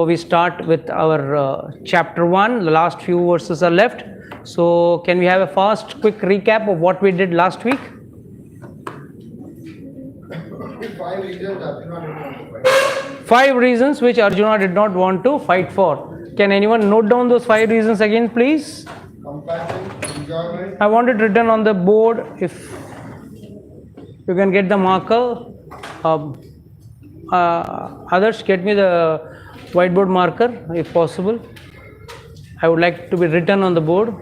we start with our chapter 1. The last few verses are left. So can we have a fast, quick recap of what we did last week? 5 reasons Arjuna did not want to fight. 5 reasons which Arjuna did not want to fight for. Can anyone note down those 5 reasons again, please? Compassion, enjoyment. I want it written on the board. If you can get the marker. Others, get me the whiteboard marker if possible. I would like it to be written on the board.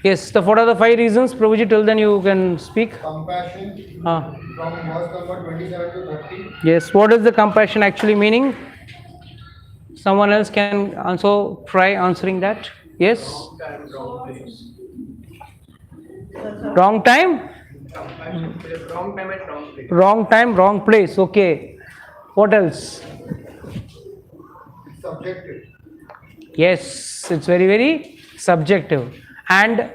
Yes, what are the 5 reasons? Prabhuji, till then you can speak. Compassion, from verse number 27 to 30. Yes, what is the compassion actually meaning? Someone else can also try answering that. Yes? Wrong time? Wrong time at wrong place. Wrong time, wrong place. Okay. What else? It's subjective. Yes, it's very, very subjective. And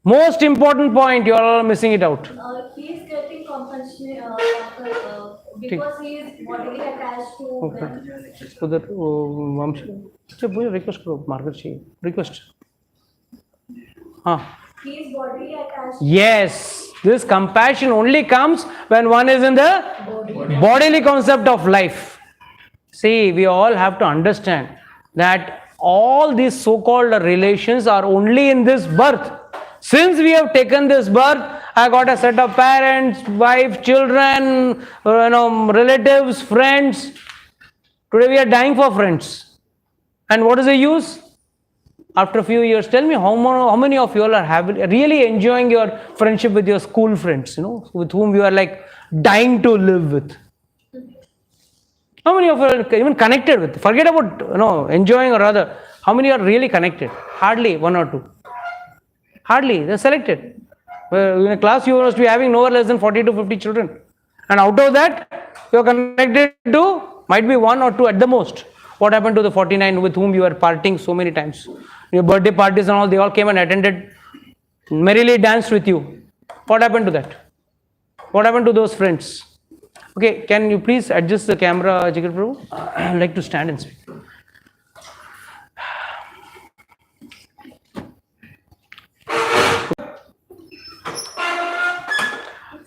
most important point, you all are missing it out. He is getting compensation because he is bodily attached to them. उधर वंश मुझे request करो marker चाहिए request हाँ. He is bodily attached. Yes, this compassion only comes when one is in the bodily concept of life. See, we all have to understand that all these so-called relations are only in this birth. Since we have taken this birth, I got a set of parents, wife, children, relatives, friends. Today we are dying for friends. And what is the use? After a few years, tell me how many of you all are really enjoying your friendship with your school friends, with whom you are like dying to live with. How many of you are even connected with? Forget about enjoying or rather. How many are really connected? Hardly 1 or 2. Hardly. They're selected. In a class you must be having no less than 40 to 50 children. And out of that, you are connected to might be 1 or 2 at the most. What happened to the 49 with whom you are partying so many times? Your birthday parties and all, they all came and attended, merrily danced with you. What happened to that? What happened to those friends? Okay, can you please adjust the camera, Jigar Prabhu? I'd like to stand and speak.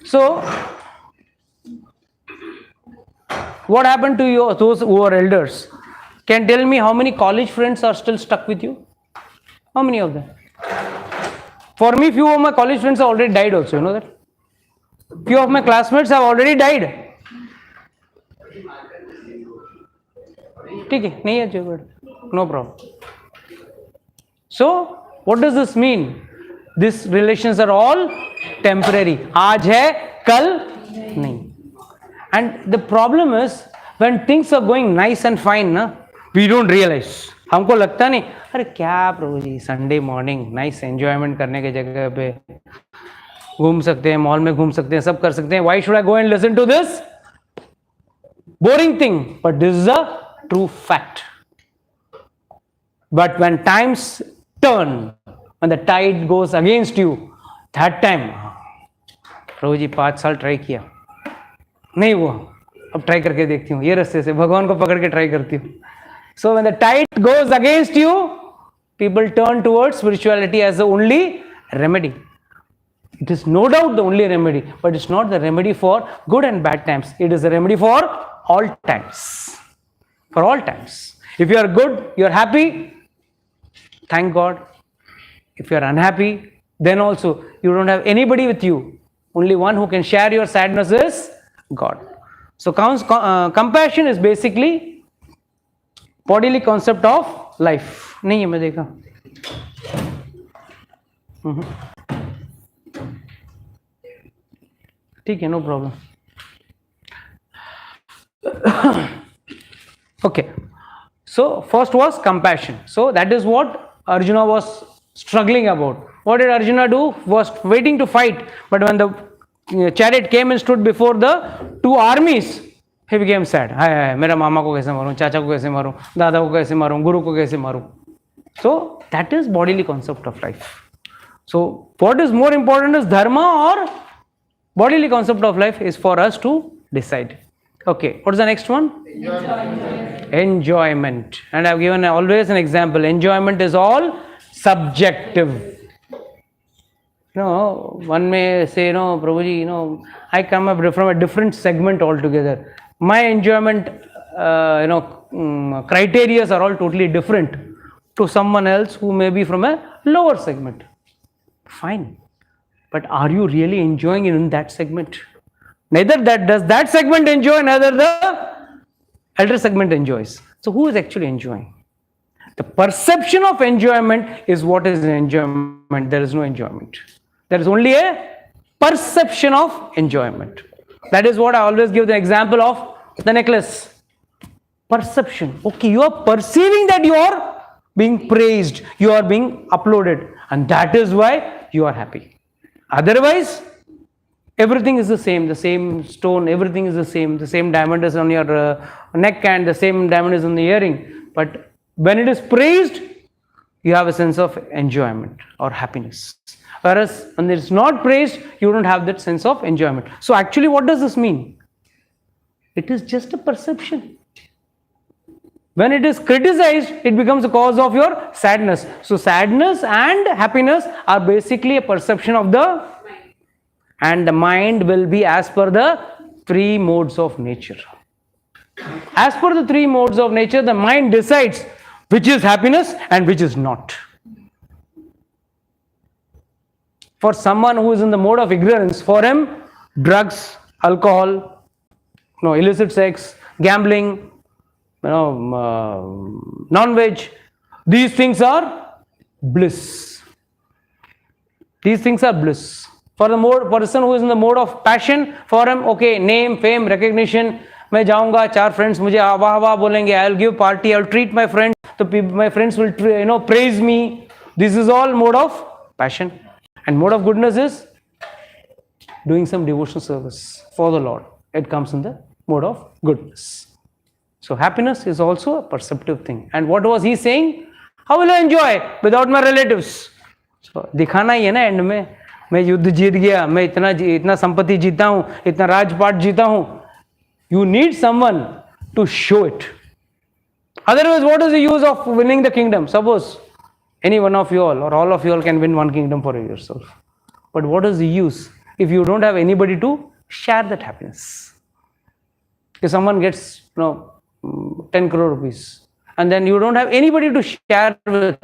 So, what happened to you, those who are elders? Can tell me how many college friends are still stuck with you? How many of them? For me, few of my college friends have already died also, you know that? Few of my classmates have already died. No problem. So, what does this mean? These relations are all temporary. Aaj hai, kal nahi. And the problem is, when things are going nice and fine, we don't realize. हमको लगता नहीं, अरे क्या प्रभु जी, Sunday morning nice enjoyment करने के जगह पे घूम सकते हैं, मॉल में घूम सकते हैं, सब कर सकते हैं. Why should I go and listen to this boring thing? But this is a true fact. But when times turn, when the tide goes against you, that time, प्रभु जी 5 साल ट्राई किया, नहीं हुआ, अब ट्राई करके देखती हूँ, ये रास्ते से भगवान को पकड़ के ट्राई करती हूँ. So when the tide goes against you, people turn towards spirituality as the only remedy. It is no doubt the only remedy, but it's not the remedy for good and bad times. It is the remedy for all times. For all times. If you are good, you are happy, thank God. If you are unhappy, then also you don't have anybody with you. Only one who can share your sadness is God. So compassion is basically bodily concept of life. नहीं है मैं देखा. ठीक है, no problem. Okay. So first was compassion. So that is what Arjuna was struggling about. What did Arjuna do? Was waiting to fight. But when the chariot came and stood before the 2 armies, he became sad. हाय मेरा मामा को कैसे मारूं, चाचा को कैसे मारूं, दादा को कैसे मारूं, गुरु को कैसे मारूं. So that is bodily concept of life. So what is more important is dharma or bodily concept of life is for us to decide. Okay, what is the next one? Enjoyment. And I've given always an example. Enjoyment is all subjective. One may say, Prabhuji, I come up from a different segment altogether. My enjoyment, criteria are all totally different to someone else who may be from a lower segment. Fine. But are you really enjoying in that segment? Neither does that segment enjoy, neither the elder segment enjoys. So who is actually enjoying? The perception of enjoyment is what is enjoyment. There is no enjoyment. There is only a perception of enjoyment. That is what I always give the example of the necklace. Perception. Okay, you are perceiving that you are being praised, you are being uploaded, and that is why you are happy. Otherwise, everything is the same stone, everything is the same diamond is on your neck and the same diamond is on the earring. But when it is praised, you have a sense of enjoyment or happiness. Whereas when it is not praised, you don't have that sense of enjoyment. So actually, what does this mean? It is just a perception. When it is criticized, it becomes a cause of your sadness. So sadness and happiness are basically a perception of the mind. And the mind will be as per the three modes of nature. As per the three modes of nature, the mind decides which is happiness and which is not. For someone who is in the mode of ignorance, for him, drugs, alcohol, illicit sex, gambling, non-veg, these things are bliss. These things are bliss. For the person who is in the mode of passion, for him, okay, name, fame, recognition, मैं जाऊंगा, 4 friends मुझे वाह वाह बोलेंगे, I'll give party, I'll treat my friends, my friends will praise me. This is all mode of passion. And mode of goodness is doing some devotional service for the Lord. It comes in the mode of goodness. So happiness is also a perceptive thing. And what was he saying? How will I enjoy without my relatives? So दिखाना ही है ना and में, मैं युद्ध जीत गया, मैं इतना संपत्ति जीता हूँ, इतना राजपाट जीता हूँ. You need someone to show it. Otherwise, what is the use of winning the kingdom? Suppose any one of you all or all of you all can win one kingdom for yourself. But what is the use if you don't have anybody to share that happiness? If someone gets 10 crore rupees and then you don't have anybody to share with,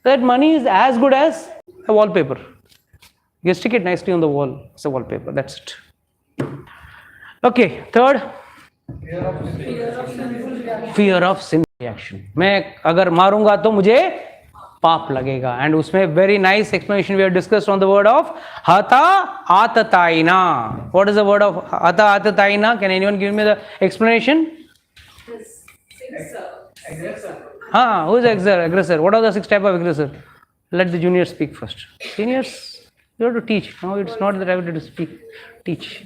that money is as good as a wallpaper. You stick it nicely on the wall. It's a wallpaper. That's it. Okay, third. Fear of sin reaction. मैं अगर मारूंगा तो मुझे पाप लगेगा. And उसमें very nice explanation we have discussed on the word of hata atataina. What is the word of hata atataina? Can anyone give me the explanation? Aggressor. Who is aggressor? What are the 6 types of aggressor? Let the juniors speak first. Seniors, you have to teach. No, it's not that I have to speak. Teach.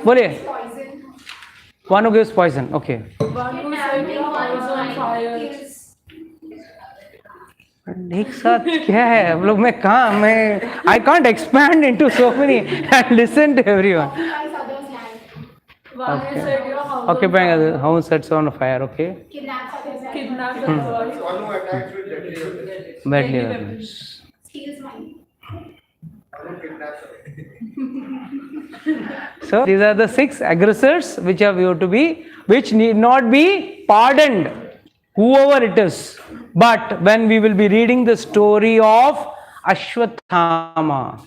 बोलिए. One who gives poison. Okay. One who said poison, fire. एक साथ क्या है हम लोग में कहाँ मैं I can't expand into so many and listen to everyone. One who said your house. Occupying house sets on fire. Okay. Kidnap the boy. One who attacks with deadly Badly weapons. Steals money. one who kidnaps her. So these are the 6 aggressors which need not be pardoned, whoever it is. But when we will be reading the story of Ashwathama,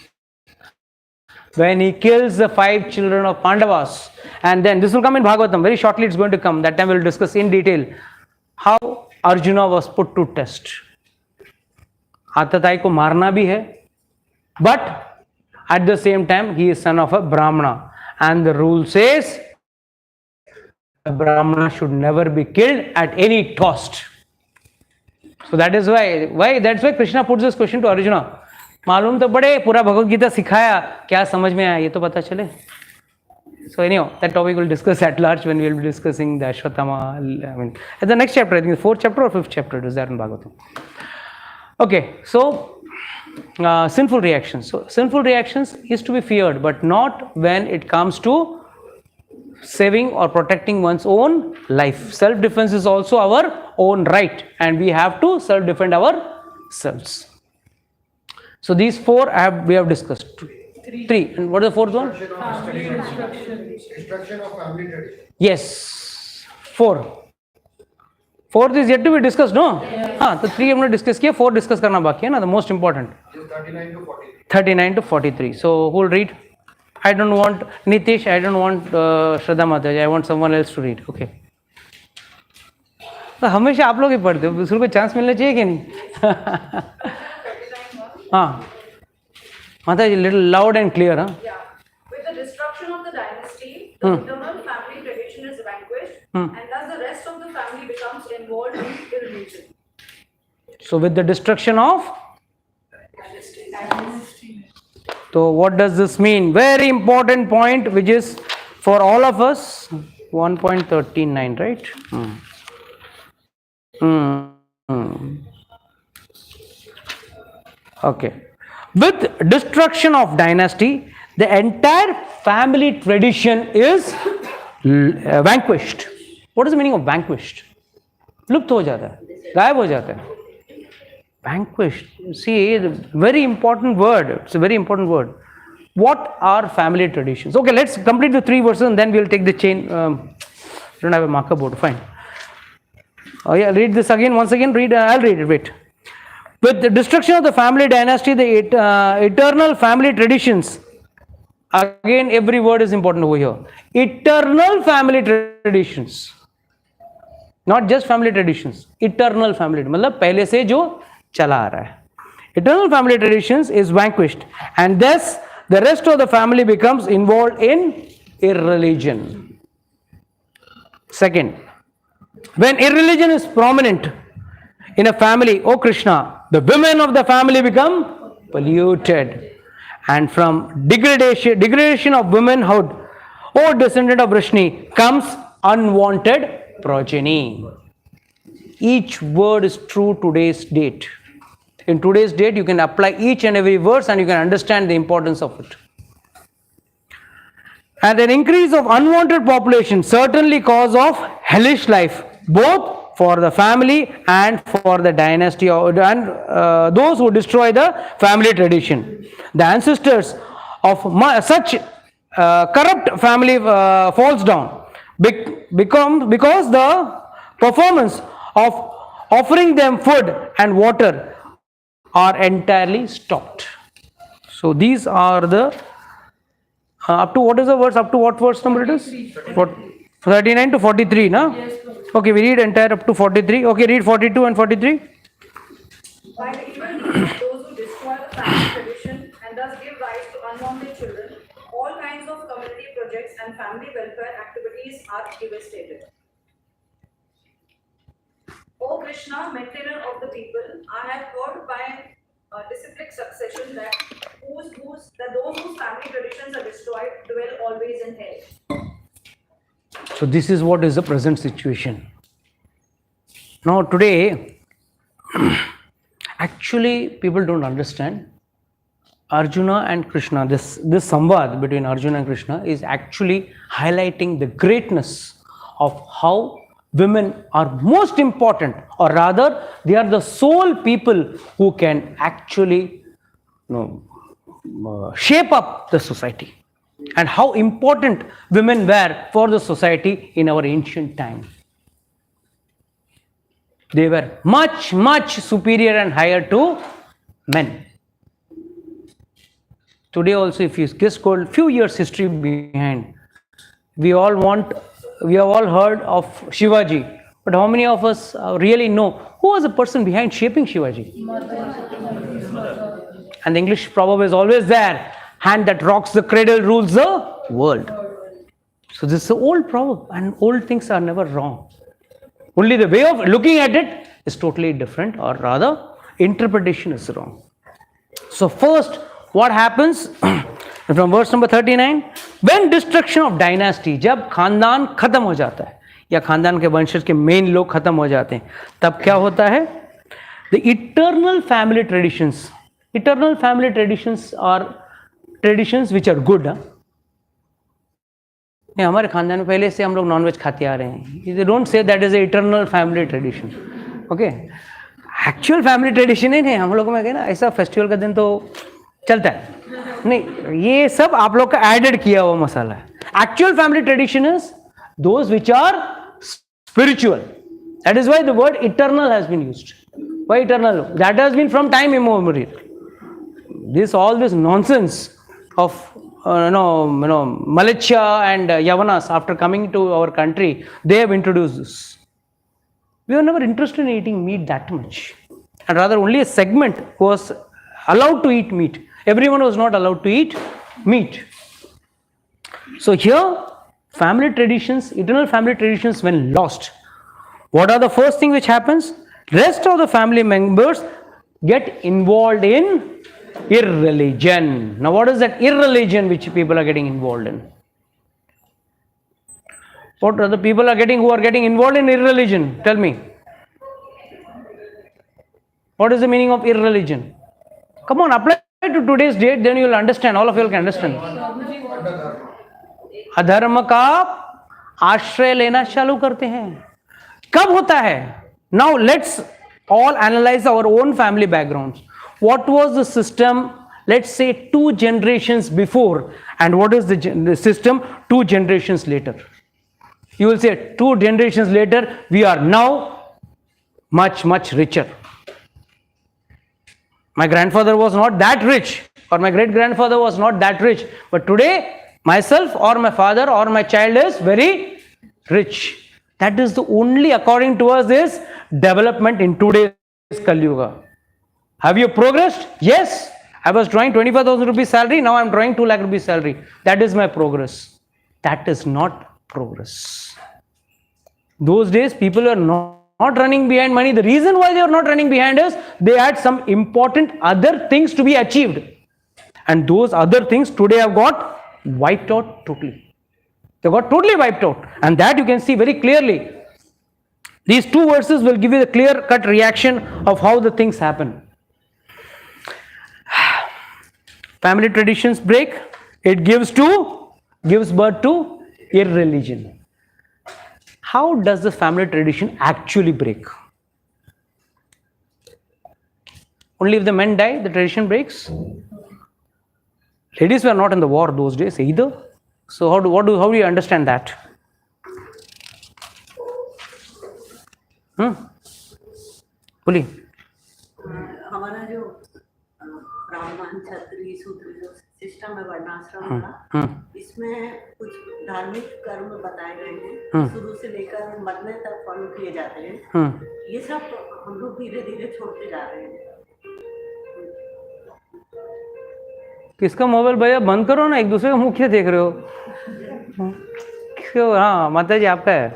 when he kills the 5 children of Pandavas, and then this will come in Bhagavatam, very shortly it's going to come, that time we will discuss in detail how Arjuna was put to test. Atatai ko marna bhi hai, but at the same time he is son of a Brahmana, and the rule says a Brahmana should never be killed at any cost. So that is why that's why Krishna puts this question to Arjuna. मालूम तो पड़े, पूरा भगवद गीता सिखाया, क्या समझ में आया ये तो पता चले. So anyhow, that topic we'll discuss at large when we will be discussing the Ashwatthama. At the next chapter, I think the 4th chapter or 5th chapter it is there in Bhagavatam. Okay, so sinful reactions. So sinful reactions is to be feared, but not when it comes to saving or protecting one's own life. Self-defense is also our own right, and we have to self-defend ourselves. So these four we have discussed. Three. And what is the fourth one? Instruction of family tradition. Yes. Four. Fourth is yet to be discussed, no? हाँ, तो 3 हमने discuss किया, 4 discuss करना बाकी है ना, the most important. 39 to 43. 39 to 43. So who will read? I don't want Nitish, I don't want Shraddha Mataji, I want someone else to read. Okay. तो हमेशा आप लोग ही पढ़ते हो, दूसरों को चांस मिलना चाहिए कि नहीं? हाँ. Mataji, little loud and clear, huh? Yeah. With the destruction of the dynasty, the internal family tradition is vanquished, and thus the rest of the family becomes involved in irreligion. So with the destruction of? So what does this mean? Very important point, which is for all of us. 1.39, right? Okay. With destruction of dynasty, the entire family tradition is vanquished. What is the meaning of vanquished? लुप्त हो जाता है, गायब हो जाता है. Vanquished. See, very important word. It's a very important word. What are family traditions? Okay, let's complete the 3 verses and then we'll take the chain. Don't have a marker board. Fine. Oh yeah, read this again. Once again, read. I'll read it. Wait. With the destruction of the family dynasty, the eternal family traditions. Again, every word is important over here. Eternal family traditions. Not just family traditions. Eternal family. मतलब पहले से जो चला आ रहा है. Eternal family traditions is vanquished, and thus the rest of the family becomes involved in irreligion. Second, when irreligion is prominent in a family, O Krishna, the women of the family become polluted, and from degradation of womanhood, O descendant of Vrishni, comes unwanted progeny. Each word is true today's date. In today's date, you can apply each and every verse and you can understand the importance of it. And an increase of unwanted population certainly cause of hellish life, both for the family and for the dynasty and those who destroy the family tradition. The ancestors of such corrupt family falls down because the performance of offering them food and water are entirely stopped. So these are the up to what is the verse? Up to what verse number it is? 39 to 43, na? Okay, we read entire up to 43. Okay, read 42 and 43. By the evil deeds of those who destroy the family tradition and thus give rise to unwanted children, all kinds of community projects and family welfare activities are devastated. O Krishna, maintainer of the people, I have heard by disciplic succession that those whose family traditions are destroyed dwell always in hell. So this is what is the present situation. Now today, actually people don't understand. Arjuna and Krishna, this samvad between Arjuna and Krishna is actually highlighting the greatness of how women are most important, or rather they are the sole people who can actually shape up the society, and how important women were for the society in our ancient time. They were much, much superior and higher to men. Today also, if you just go a few years history behind, we have all heard of Shivaji, but how many of us really know who was the person behind shaping Shivaji? And the English proverb is always there: hand that rocks the cradle rules the world. So this is an old proverb, and old things are never wrong. Only the way of looking at it is totally different, or rather interpretation is wrong. So first, what happens from verse number 39, when destruction of dynasty, जब खानदान खत्म हो जाता है या खानदान के वंशज के मेन लोग खत्म हो जाते हैं, तब क्या होता है? The eternal family traditions are traditions which are good. नहीं, हमारे खानदान में पहले से हम लोग नॉनवेज खाते आ रहे हैं. They don't say that is a eternal family tradition. Okay, actual family tradition ही नहीं. हम लोग में ना ऐसा फेस्टिवल का दिन तो चलता है नहीं, ये सब आप लोग का एडेड किया हुआ मसाला है. Actual family tradition is those which are spiritual. That is why the word eternal has been used. Why eternal? That has been from time immemorial. All this nonsense of Malaysia and Yavanas after coming to our country, they have introduced this. We were never interested in eating meat that much, and rather only a segment was allowed to eat meat. Everyone was not allowed to eat meat. So here, family traditions, eternal family traditions, when lost, what are the first thing which happens? Rest of the family members get involved in irreligion. Now what is that irreligion which people are getting involved in? What are the people are getting who are getting involved in irreligion? Tell me. What is the meaning of irreligion? Come on, apply to today's date, then you will understand. All of you can understand. अधर्म का आश्रय लेना चालू करते हैं. कब होता है? Now let's all analyse our own family backgrounds. What was the system, let's say 2 generations before, and what is the system 2 generations later. You will say 2 generations later we are now much richer. My grandfather was not that rich, or my great grandfather was not that rich, but today myself or my father or my child is very rich. That is the only, according to us, is development in today's Kali Yuga. Have you progressed? Yes. I was drawing 25,000 rupees salary, now I am drawing 2 lakh rupees salary. That is my progress. That is not progress. Those days people were not running behind money. The reason why they are not running behind is they had some important other things to be achieved. And those other things today have got wiped out totally. They got totally wiped out, and that you can see very clearly. These 2 verses will give you the clear cut reaction of how the things happen. Family traditions break, it gives birth to irreligion. How does the family tradition actually break? Only if the men die the tradition breaks. Ladies were not in the war those days either. So how do you understand that? बोलिए. हमारा जो ब्राह्मण क्षत्रिय शूद्र जो system है वर्णाश्रम का, इसमें कुछ धार्मिक कर्म बताए गए हैं, शुरू से लेकर मरने तक फॉलो किए जाते हैं. ये सब हम लोग धीरे धीरे छोड़ते जा रहे हैं. किसका मोबाइल भैया बंद करो ना, एक दूसरे का मुख देख रहे हो. क्यों? हाँ माता जी आपका है.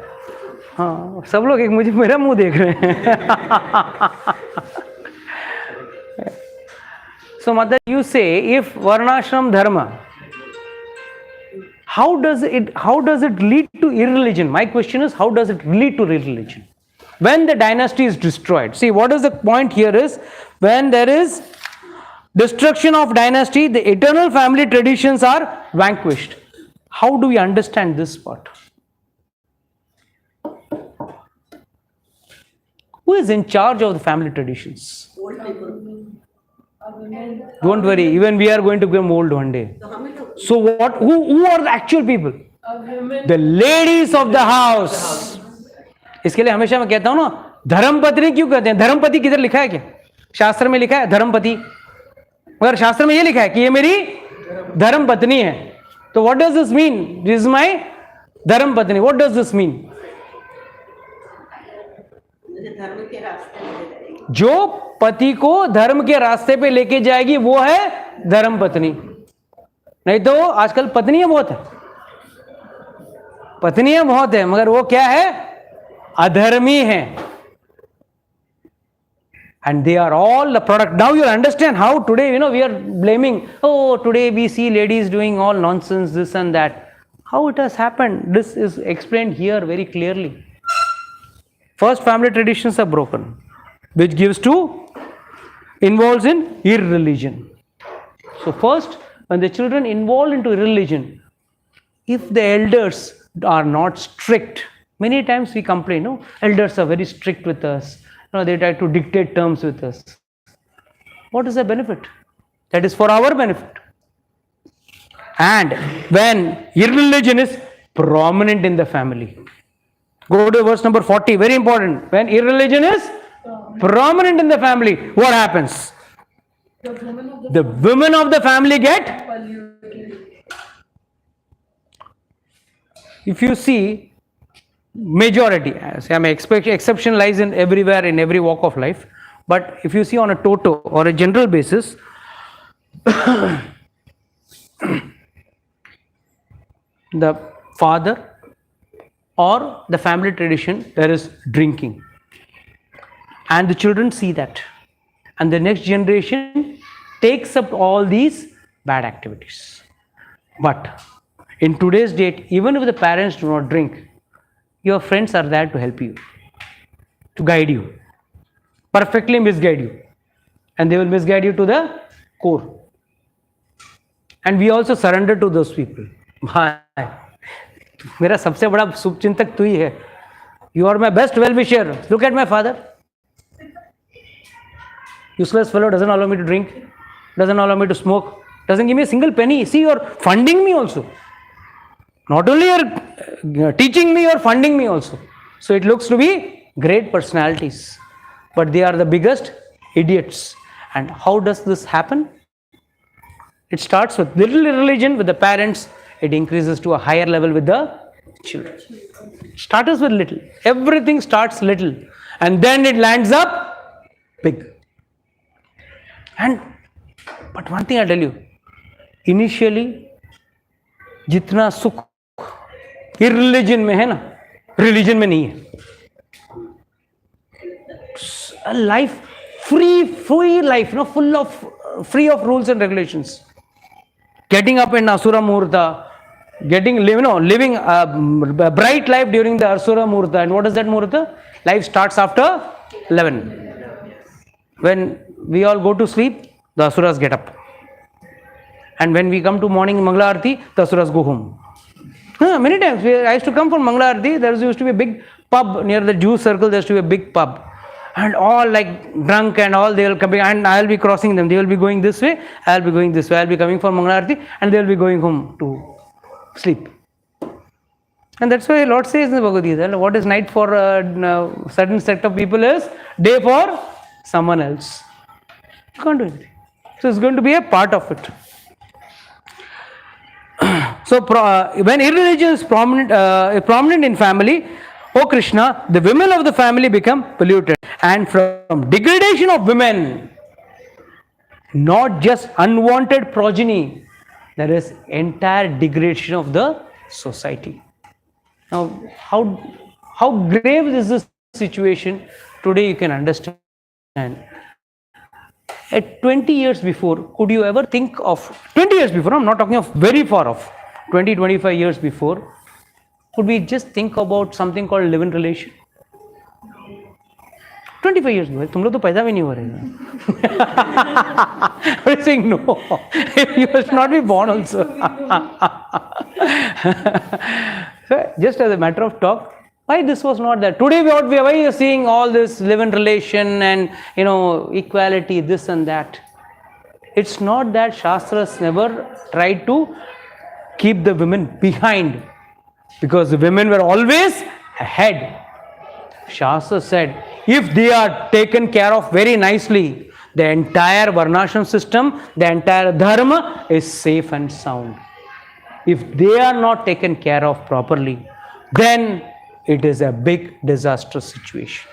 हाँ सब लोग एक मुझे मेरा मुंह देख रहे हैं. So Mata, you say if varnashram dharma, how does it lead to irreligion? My question is, how does it lead to irreligion when the dynasty is destroyed? See, what is the point here is, when there is destruction of dynasty, the eternal family traditions are vanquished. How do we understand this part? Who is in charge of the family traditions? Don't worry, even we are going to become old one day. So what? Who are the actual people? The ladies of the house. इसके लिए हमेशा मैं कहता हूँ ना, धर्मपत्नी क्यों कहते हैं? धर्मपति किधर लिखा है क्या? शास्त्र में लिखा है धर्मपति, मगर शास्त्र में ये लिखा है कि ये मेरी धर्म पत्नी है. तो what does this mean? This is my धर्म पत्नी. What does this mean? जो पति को धर्म के रास्ते पे लेके जाएगी वो है धर्म पत्नी. नहीं तो आजकल पत्नियां बहुत है, पत्नियां बहुत है, मगर वो क्या है? अधर्मी है. And they are all the product. Now you understand how today, we are blaming, oh, today we see ladies doing all nonsense, this and that. How it has happened? This is explained here very clearly. First, family traditions are broken, which involves in irreligion. So first, when the children involved into irreligion, if the elders are not strict, many times we complain, no, elders are very strict with us, they try to dictate terms with us. What is the benefit? That is for our benefit. And when irreligion is prominent in the family, go to verse number 40, very important. When irreligion is prominent in the family, what happens? The women of the family get polluted. If you see, majority, exception lies in everywhere, in every walk of life, but if you see on a toto or a general basis, the father or the family tradition, there is drinking, and the children see that, and the next generation takes up all these bad activities. But in today's date, even if the parents do not drink, your friends are there to help you, to guide you, perfectly misguide you, and they will misguide you to the core. And we also surrender to those people. मेरा सबसे बड़ा शुभचिंतक तू ही है. You are my best well-wisher. Look at my father. Useless fellow, doesn't allow me to drink, doesn't allow me to smoke, doesn't give me a single penny. See, you're funding me also. Not only you're teaching me, you're funding me also. So it looks to be great personalities, but they are the biggest idiots. And how does this happen? It starts with little religion with the parents, it increases to a higher level with the children. Starts with little. Everything starts little, and then it lands up big. But one thing I tell you, initially, जितना सुख irreligion में है ना, religion में नहीं है. A life, free life, full of, free of rules and regulations. Getting up in Asura Muhurta, living a bright life during the Asura Muhurta. And what is that Muhurta? Life starts after 11. When we all go to sleep, the Asuras get up. And when we come to morning Mangala Arati, the Asuras go home. Many times, I used to come for Mangala Arati, there used to be a big pub near the Jew circle, there used to be a big pub. And all like drunk and all, they will come, and I will be crossing them. They will be going this way, I will be going this way. I will be coming for Mangala Arati, and they will be going home to sleep. And that's why Lord says in the Bhagavad Gita, what is night for a certain set of people is day for someone else. You can't do anything. So it's going to be a part of it. So when irreligion is prominent in family, O Krishna, the women of the family become polluted. And from degradation of women, not just unwanted progeny, there is entire degradation of the society. Now, how grave is this situation? Today you can understand. At 20 years before, could you ever think of, 20 years before, I'm not talking of very far off, 20, 25 years before, could we just think about something called live-in relation? 25 years ago, तुम लोग तो पैदा भी नहीं हो रहे. I'm saying no. You must not be born also. So just as a matter of talk, why this was not there? Today why are you seeing all this live-in relation and equality, this and that? It's not that Shastras never tried to keep the women behind, because the women were always ahead. Shastra said, if they are taken care of very nicely, the entire Varnashram system, the entire Dharma is safe and sound. If they are not taken care of properly, then it is a big disastrous situation.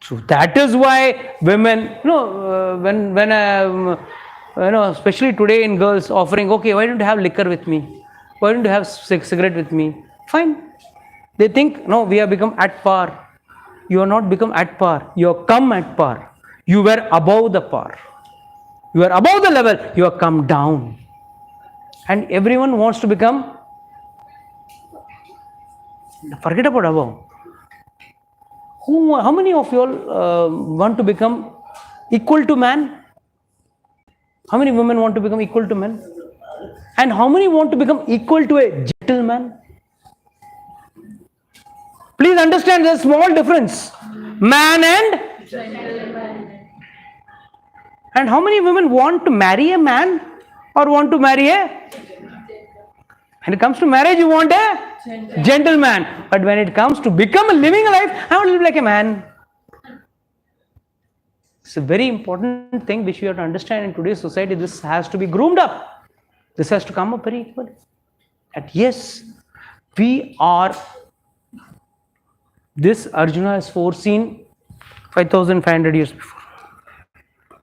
So that is why women, especially today in girls offering, okay, why don't you have liquor with me? Why don't you have cigarette with me? Fine. They think, no, we have become at par. You are not become at par. You have come at par. You were above the par. You are above the level. You have come down. And everyone wants to become, forget about above. How many of you all want to become equal to man? How many women want to become equal to men? And how many want to become equal to a gentleman? Please understand there's a small difference. Man and how many women want to marry a man or want to marry a? When it comes to marriage, you want a gentleman. But when it comes to become a living life, I want to live like a man. It's a very important thing which we have to understand in today's society. This has to be groomed up. This has to come up very equally. And yes, we are. This Arjuna has foreseen 5,500 years before.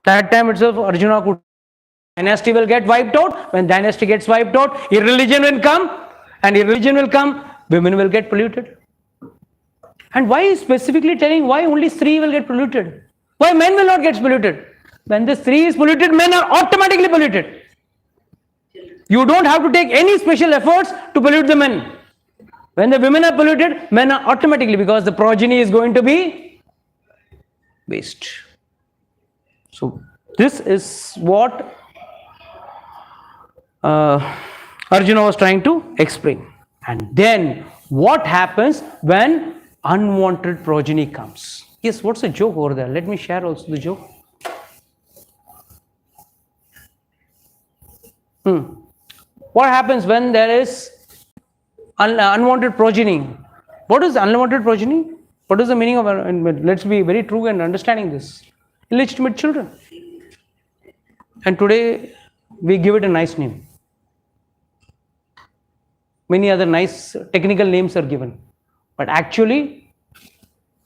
That time itself, Arjuna could. Dynasty will get wiped out. When dynasty gets wiped out, irreligion will come. And irreligion will come, women will get polluted. And why is specifically telling why only Sri will get polluted? Why men will not get polluted? When the Sri is polluted, men are automatically polluted. You don't have to take any special efforts to pollute the men. When the women are polluted, men are automatically, because the progeny is going to be waste. So this is what Arjuna was trying to explain. And then what happens when unwanted progeny comes? Yes, what's the joke over there? Let me share also the joke. What happens when there is unwanted progeny? What is unwanted progeny? What is the meaning of? Let's be very true in understanding this. Illegitimate children. And today we give it a nice name. Many other nice technical names are given. But actually,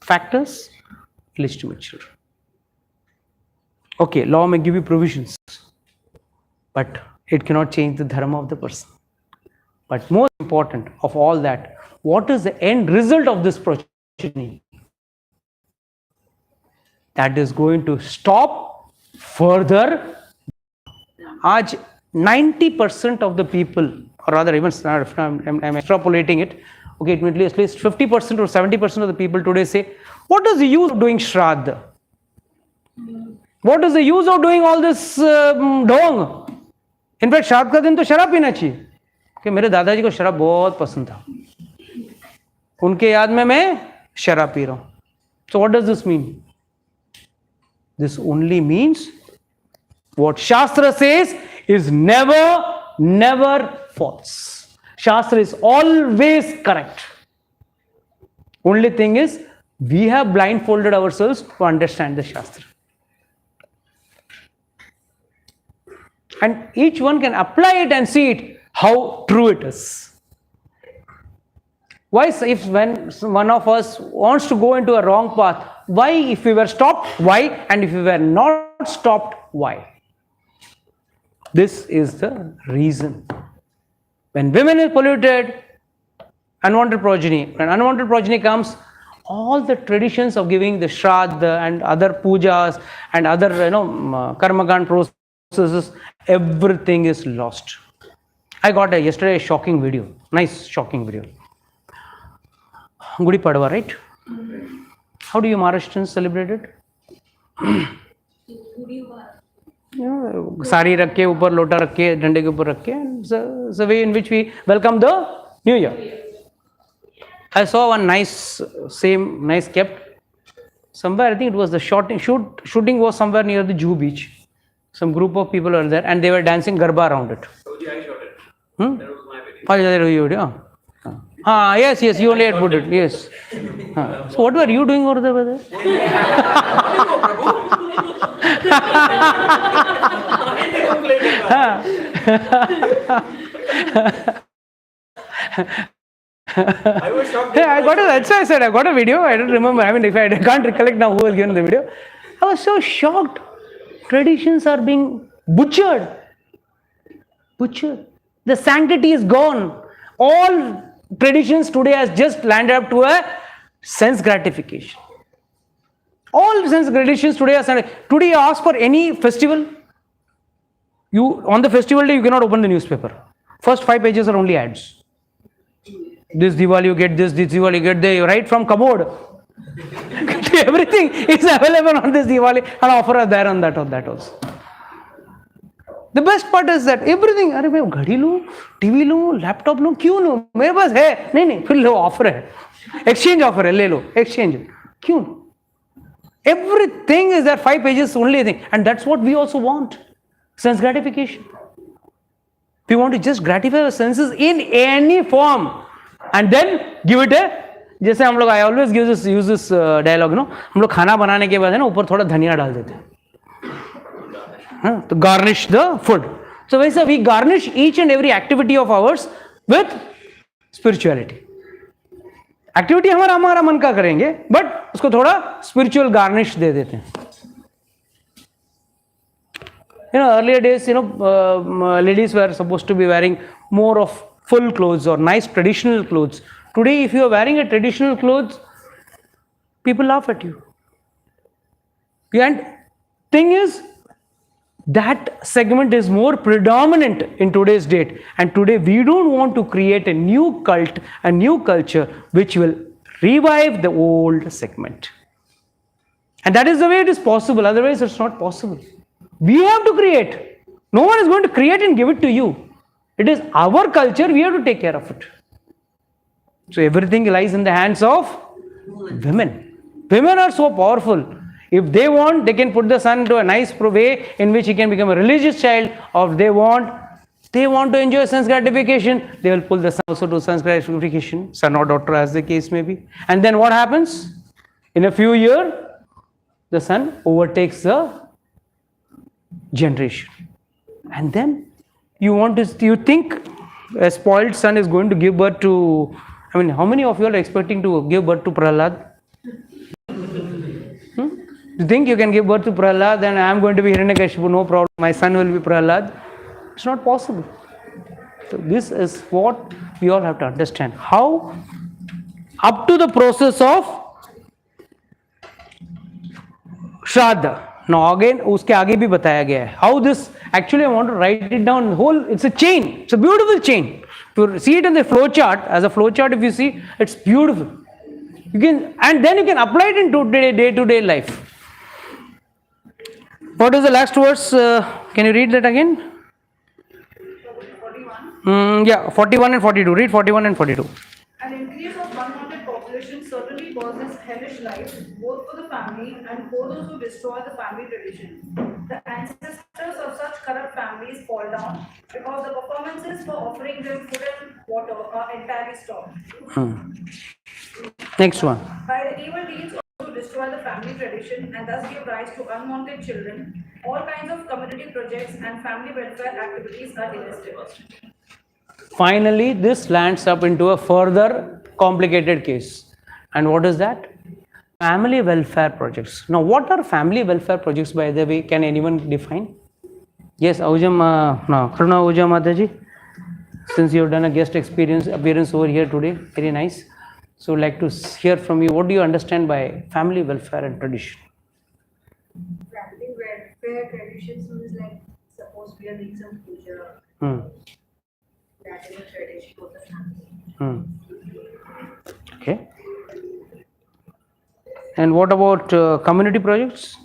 factors, illegitimate children. Okay, law may give you provisions, but it cannot change the dharma of the person. But most important of all that, what is the end result of this progeny? That is going to stop further. Aaj 90% of the people, or rather even I'm extrapolating it, okay, it means at least 50% or 70% of the people today say, what is the use of doing Shraddha? What is the use of doing all this dhong? In fact, Shraddha ka din to शराब पीना चाहिए. कि मेरे दादाजी को शराब बहुत पसंद था. उनके याद में मैं शराब पी रहा हूँ. So what does this mean? This only means what Shastra says is never false. Shastra is always correct. Only thing is, we have blindfolded ourselves to understand the Shastra. And each one can apply it and see it, how true it is. Why, if when one of us wants to go into a wrong path, why if we were stopped, why? And if we were not stopped, why? This is the reason. When women is polluted, unwanted progeny. When unwanted progeny comes, all the traditions of giving the Shraddha and other pujas and other karmakand processes, everything is lost. I got yesterday a shocking video, nice shocking video. Gudi Padwa, right? How do you Maharashtrians celebrate it? Sari रख के ऊपर लोटा रख के डंडे के ऊपर रख के, it's a way in which we welcome the New Year. I saw one nice kept somewhere. I think it was the shooting was somewhere near the Juhu beach. Some group of people were there and they were dancing garba around it. I shot it. That was my video. Yes, you only had put it. Yes. So what were you doing over there, brother? I was shocked. Yeah, that's why I said I got a video. I don't remember. I mean, if I can't recollect now who was given the video. I was so shocked. Traditions are being butchered. The sanctity is gone. All traditions today has just landed up to a sense gratification. All sense gratifications today are today you ask for any festival. On the festival day you cannot open the newspaper. First 5 pages are only ads. This Diwali you get this Diwali you get there, right from cupboard. Everything is available on this Diwali and offer us there and that or that also. The best part is that everything, अरे मैं घड़ी लूं, TV लूं, laptop लूं, क्यों लूं, मेरे पास है, नहीं फिर लो, ऑफर है, एक्सचेंज ऑफर है, ले लो एक्सचेंज, क्यों? Everything is there, 5 pages only thing, and that's what we also want, sense gratification. We want to just gratify our senses in any form and then give it a, जैसे हम लोग, I always use this dialogue, हम लोग खाना बनाने के बाद है ना ऊपर थोड़ा धनिया डाल देते हैं, हाँ, तो garnish the food. So वैसे we garnish each and every activity of ours with spirituality. Activity हमारा मन का करेंगे, बट उसको थोड़ा स्पिरिचुअल गार्निश दे देते हैं. Earlier days, ladies were supposed to be wearing more of full clothes or nice traditional clothes. Today, if you are wearing a traditional clothes, people laugh at you. And thing is, that segment is more predominant in today's date, and today we don't want to create a new cult, a new culture which will revive the old segment. And that is the way it is possible, otherwise it's not possible. We have to create. No one is going to create and give it to you. It is our culture, we have to take care of it. So everything lies in the hands of women. Women are so powerful. If they want, they can put the son to a nice way in which he can become a religious child, or if they want to enjoy sense gratification, they will pull the son also to sense gratification, son or daughter as the case may be. And then what happens? In a few years, the son overtakes the generation. And then you think a spoiled son is going to give birth to, how many of you are expecting to give birth to Prahlad? You think you can give birth to Prahlad and I am going to be Hiranyakashipu, no problem, my son will be Prahlad? It's not possible. So this is what we all have to understand. How up to the process of Shraddha. Now again, उसके आगे भी बताया गया है. How this, actually I want to write it down, it's a chain, it's a beautiful chain. To see it in the flow chart, as a flow chart if you see, it's beautiful. And then you can apply it in day-to-day life. What is the last verse? Can you read that again? 41 and 42. Read 41 and 42. An increase of unwanted population certainly causes hellish life, both for the family and for those who destroy the family tradition. The ancestors of such corrupt families fall down because the performances for offering them food and water are entirely stopped. Next one. By the evil deeds to destroy the family tradition and thus give rise to unwanted children, all kinds of community projects and family welfare activities are illustrated. Finally, this lands up into a further complicated case. And what is that? Family welfare projects. Now, what are family welfare projects, by the way? Can anyone define? Yes, Karuna Ahuja Mataji. Since you have done a guest appearance over here today, very nice. So, I'd like to hear from you. What do you understand by family welfare and tradition? Family welfare traditions means like suppose we are doing some puja. That is a tradition of the family. Okay. And what about community projects?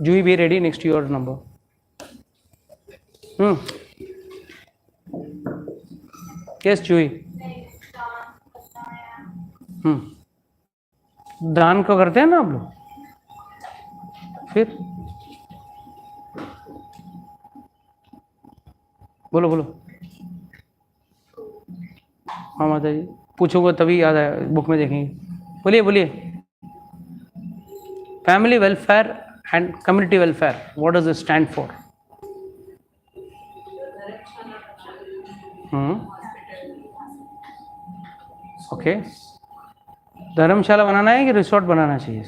Juhi, be ready, next to your number. Yes, Juhi. दान को करते हैं ना आप लोग, फिर बोलो हाँ माता जी, पूछोगे तभी याद आया, बुक में देखेंगे. बोलिए. Family welfare and community welfare, what does it stand for? Okay. धर्मशाला बनाना है कि रिसोर्ट बनाना चाहिए?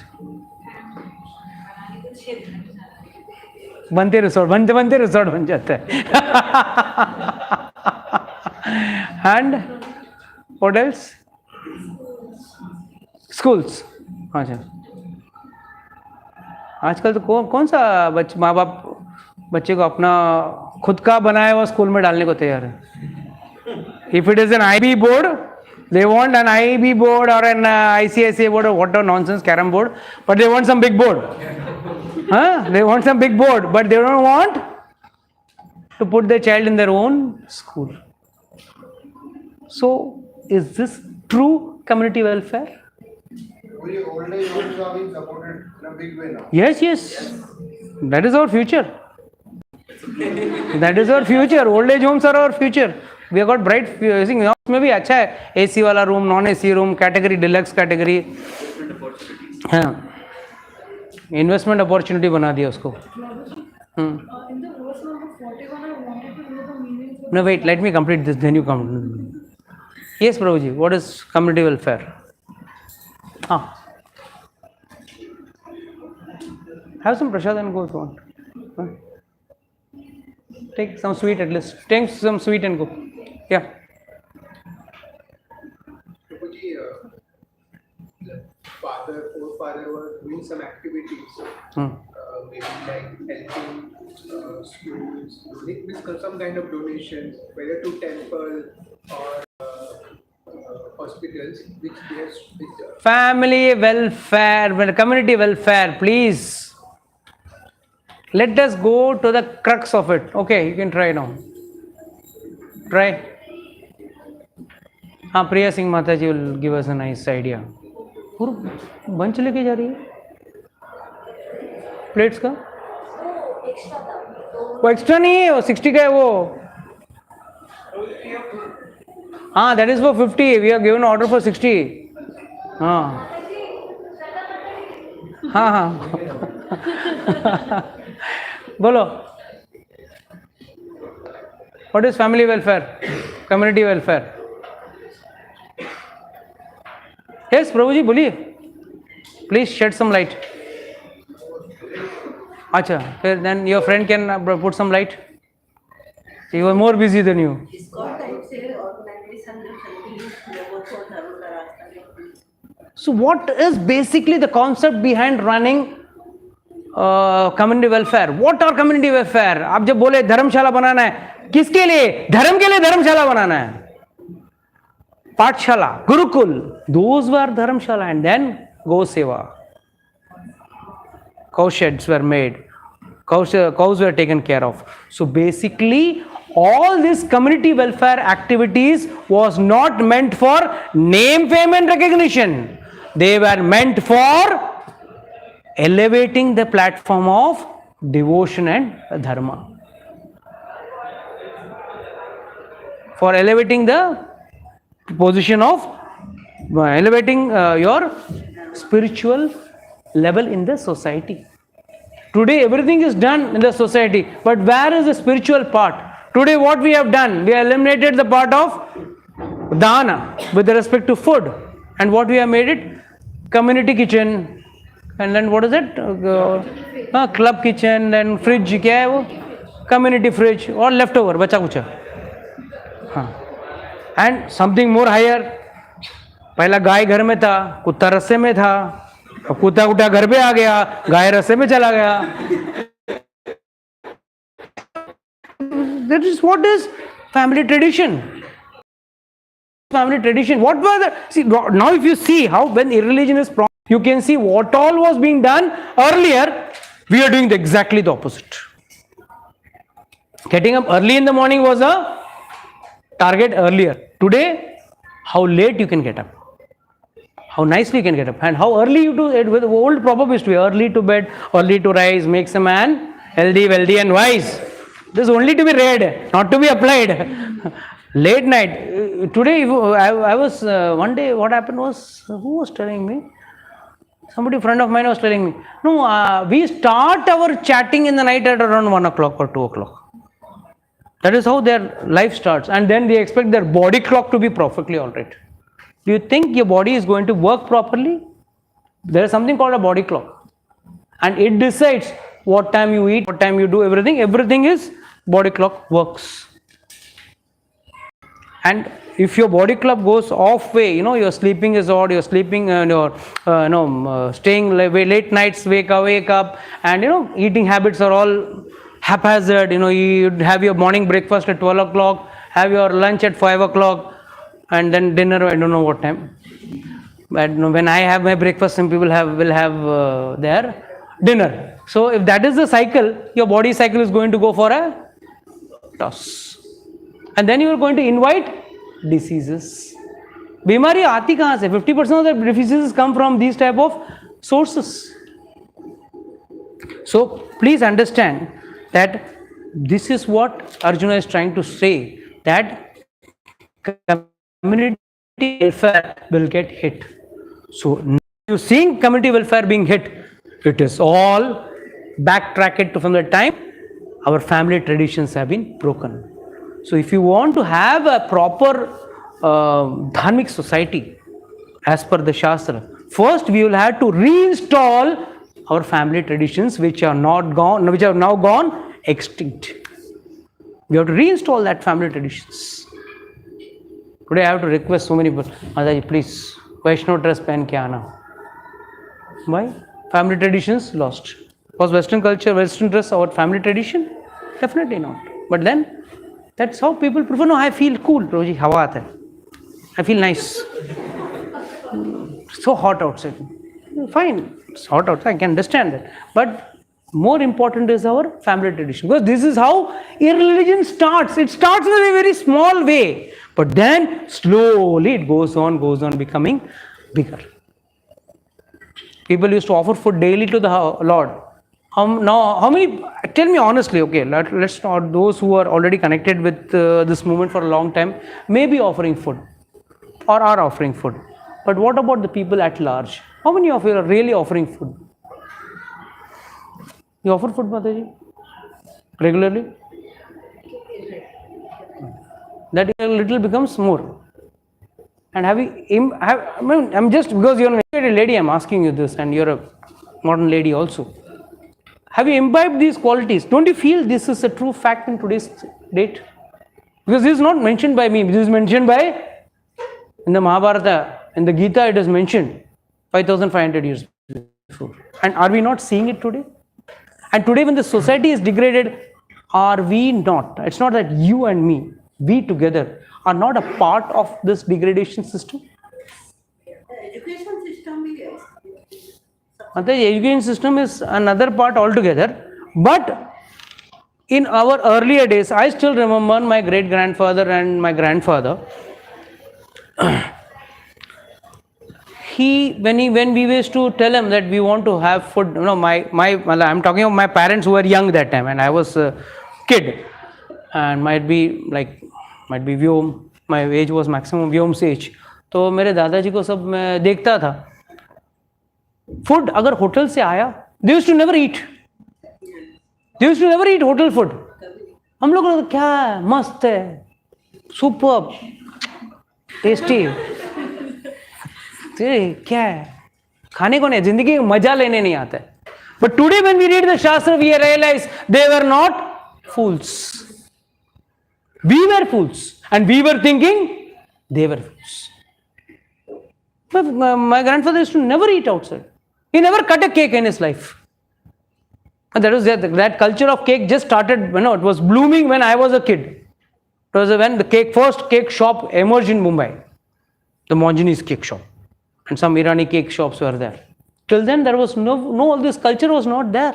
बनते रिसोर्ट बन जाता है. And what else? स्कूल्स. अच्छा, आजकल तो कौन सा माँ बाप बच्चे को अपना खुद का बनाया हुआ स्कूल में डालने को तैयार है. If it is an IB board, They want an IB board or an ICICI board or whatever nonsense, carom board, but they want some big board. They want some big board, but they don't want to put their child in their own school. So, is this true community welfare? Only old age homes are being supported in a big way now. Yes, yes. That is our future. That is our future. Old age homes are our future. We have got bright future. उसमें भी अच्छा है, AC वाला room, non-AC room, category, deluxe category. हाँ, investment opportunity बना दिया उसको. In the verse number 41, I wanted to know the meaning of No, wait, let me complete this, then you come. Yes, Prabhuji, what is community welfare? Have some prasad and go if you want. Take some sweet at least. Take some sweet and go. Yeah. Prabhuji, the forefather were doing some activities, maybe like helping schools, with some kind of donations, whether to temple or hospitals, which they have. Family welfare, community welfare, please. Let us go to the crux of it. Okay, you can try now. Try. Priya Singh Mataji will give us a nice idea. Bunch लेके जा रही है plates का? वो extra नहीं है, वो 60 का है वो. हाँ, that is for 50. We have given order for 60. हाँ हाँ हाँ. बोलो. What is family welfare? Community welfare? Yes, Prabhuji, बोलिए. Please shed some light. अच्छा, फिर then your friend can put some light. He was more busy than you. Iskcon type से organization जो चलती है लोगों को धर्म का रास्ता दिखाती है. So what is basically the concept behind running community welfare? What are community welfare? आप जब बोले धर्मशाला बनाना है, किसके लिए? धर्म के लिए धर्मशाला बनाना है. पाठशाला, Gurukul, those were dharamshala, and then go seva. Cow sheds were made, cows were taken care of. So basically all these community welfare activities was not meant for name, fame and recognition. They were meant for elevating the platform of devotion and dharma. For elevating the position of elevating your spiritual level in the society. Today everything is done in the society, but where is the spiritual part? Today what we have done, we have eliminated the part of dana with respect to food, and what we have made it? Community kitchen, and then what is it? Club kitchen, then fridge, क्या है वो? Community fridge or leftover, बचा कुचा. And something more higher. पहला गाय घर में था, कुत्ता रस्से में था, अब कुत्ता कुत्ता घर पे आ गया, गाय रस्से में चला गया. That is what is family tradition. Family tradition. What were the? See, now if you see how when irreligion is strong, you can see what all was being done earlier. We are doing exactly the opposite. Getting up early in the morning was a target earlier. Today, how late you can get up, how nicely you can get up, and how early you do it. With the old proverb is to be early to bed, early to rise makes a man healthy, wealthy, and wise. This is only to be read, not to be applied. Late night. Today, I was one day. What happened was, who was telling me? Somebody, friend of mine, was telling me. No, we start our chatting in the night at around 1 o'clock or 2 o'clock. That is how their life starts, and then they expect their body clock to be perfectly all right. Do you think your body is going to work properly? There is something called a body clock, and it decides what time you eat, what time you do everything. Everything is body clock works. And if your body clock goes off way, your sleeping is odd, you're sleeping, staying late nights, wake up, and eating habits are all haphazard. You have your morning breakfast at 12 o'clock, have your lunch at 5 o'clock, and then dinner, I don't know what time. But when I have my breakfast, some people will have their dinner. So if that is the cycle, your body cycle is going to go for a toss. And then you are going to invite diseases. बीमारी आती कहाँ से? 50% of the diseases come from these type of sources. So please understand that this is what Arjuna is trying to say, that community welfare will get hit. So you seeing community welfare being hit, it is all backtracked from the time our family traditions have been broken. So if you want to have a proper dharmic society as per the Shastra, first we will have to reinstall our family traditions which are not gone, which have now gone extinct. We have to reinstall that family traditions. Today I have to request so many people, Mataji, please, Vaishnav dress pen ke aana. Why? Family traditions lost. Was Western culture, Western dress our family tradition? Definitely not. But then, that's how people prefer. No, I feel cool. Roji, hawa aata hai. I feel nice. So hot outside. Fine, it's hot outside, I can understand that. But more important is our family tradition. Because this is how irreligion starts. It starts in a very small way. But then, slowly it goes on becoming bigger. People used to offer food daily to the Lord. Now, how many, tell me honestly, okay, let's not, those who are already connected with this movement for a long time, may be offering food or are offering food. But what about the people at large? How many of you are really offering food? You offer food, Mataji? Regularly? That a little becomes more. And I'm just, because you're a lady, I'm asking you this, and you're a modern lady also. Have you imbibed these qualities? Don't you feel this is a true fact in today's date? Because this is not mentioned by me, this is mentioned by, in the Mahabharata, in the Gita it is mentioned 5,500 years before. And are we not seeing it today? And today when the society is degraded, are we not? It's not that you and me, we together, are not a part of this degradation system. Education system भी है. The education system is another part altogether. But in our earlier days, I still remember my great grandfather and my grandfather. When we used to tell him that we want to have food, I'm talking of my parents who were young that time, and I was a kid, and might be Vyom, my age was maximum Vyom's age. तो मेरे दादाजी को सब मैं देखता था. Food अगर hotel से आया, they used to never eat. They used to never eat hotel food. हम लोग क्या है, मस्त है, superb, tasty. क्या है, खाने को नहीं, जिंदगी का मजा लेने नहीं आता है. But today when we read the Shastra, we realize they were not fools. We were fools, and we were thinking they were fools. But my grandfather used to never eat outside. He never cut a cake in his life. And that culture of cake just started, it was blooming when I was a kid. It was when the first cake shop emerged in Mumbai, the Monjini's cake shop, and some Irani cake shops were there. Till then, there was all this culture was not there.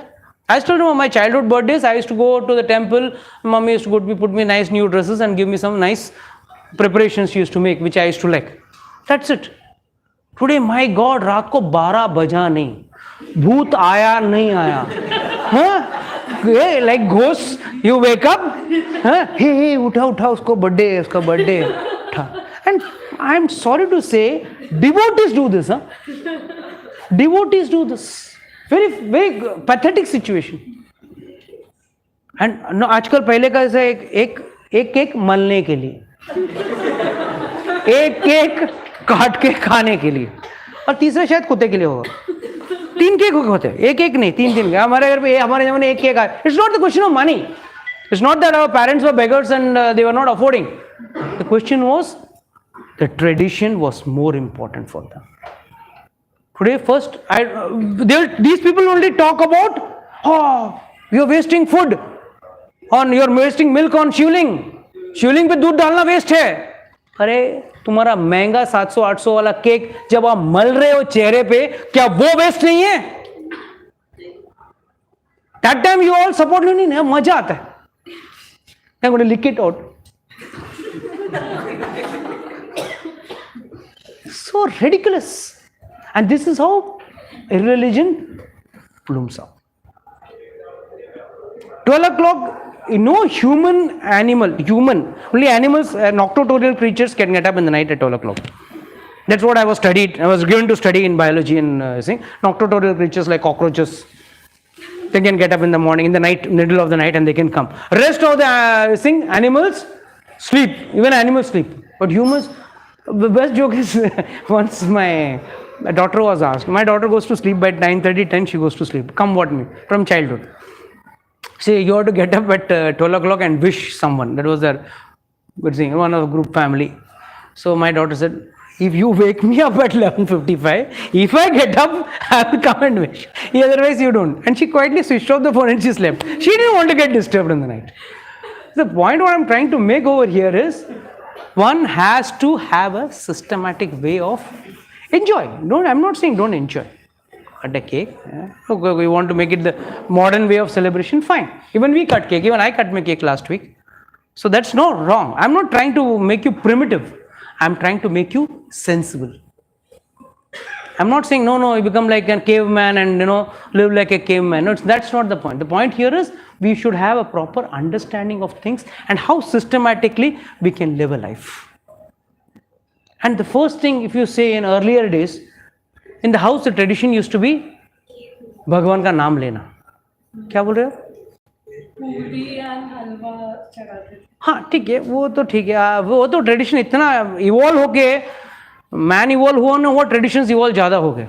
I still remember my childhood birthdays. I used to go to the temple. Mummy used to put me nice new dresses and give me some nice preparations she used to make, which I used to like. That's it. Today, my God, रात को 12 बजा नहीं, भूत आया नहीं आया, like ghosts, you wake up, hey, उठा उसको birthday, and I'm sorry to say, devotees do this, Devotees do this. Very, very pathetic situation. And आजकल पहले का ऐसा एक केक मलने के लिए, एक केक काट के खाने के लिए, और तीसरा शायद कुत्ते के लिए होगा. 3 केक होते हैं, एक नहीं, 3 हमारे घर पे हमारे जमाने 1 केक आया. It's not the question of money. It's not that our parents were beggars and they were not affording. The question was, the tradition was more important for them. Today, first, these people only talk about, you're wasting food, you're wasting milk on शिवलिंग पे दूध डालना waste है. अरे तुम्हारा महंगा 700-800 वाला cake जब आप मल रहे हो चेहरे पे, क्या वो वेस्ट नहीं है? That time you all support नहीं है, मजा आता है. I'm going to lick it out. So ridiculous. And this is how irreligion blooms up. 12 o'clock, no human, only animals, nocturnal creatures can get up in the night at 12 o'clock. That's what I was given to study in biology and nocturnal creatures like cockroaches. They can get up in the morning, in the night, middle of the night, and they can come. Rest of the animals sleep. Even animals sleep. But humans, the best joke is once my daughter was asked. My daughter goes to sleep by 9:30, 10. She goes to sleep. Come what me from childhood. See, you have to get up at 12 o'clock and wish someone. That was their good thing. One of the group family. So my daughter said, if you wake me up at 11:55, if I get up, I will come and wish. Otherwise, you don't. And she quietly switched off the phone and she slept. She didn't want to get disturbed in the night. The point what I'm trying to make over here is, one has to have a systematic way of enjoy. I'm not saying don't enjoy. Cut a cake. Okay, we want to make it the modern way of celebration, fine. Even we cut cake. Even I cut my cake last week. So that's not wrong. I'm not trying to make you primitive. I'm trying to make you sensible. I'm not saying no, you become like a caveman and live like a caveman. No, that's not the point. The point here is we should have a proper understanding of things and how systematically we can live a life. And the first thing, if you say in earlier days, in the house the tradition used to be भगवान का नाम लेना. क्या बोल रहे हो? पूरी and हलवा चढ़ाते थे. हाँ ठीक है, वो तो ठीक है. वो तो ट्रेडिशन इतना इवॉल्व होके मैन इवॉल्व हुआ ना, वो ट्रेडिशंस इवॉल्व ज़्यादा हो गए.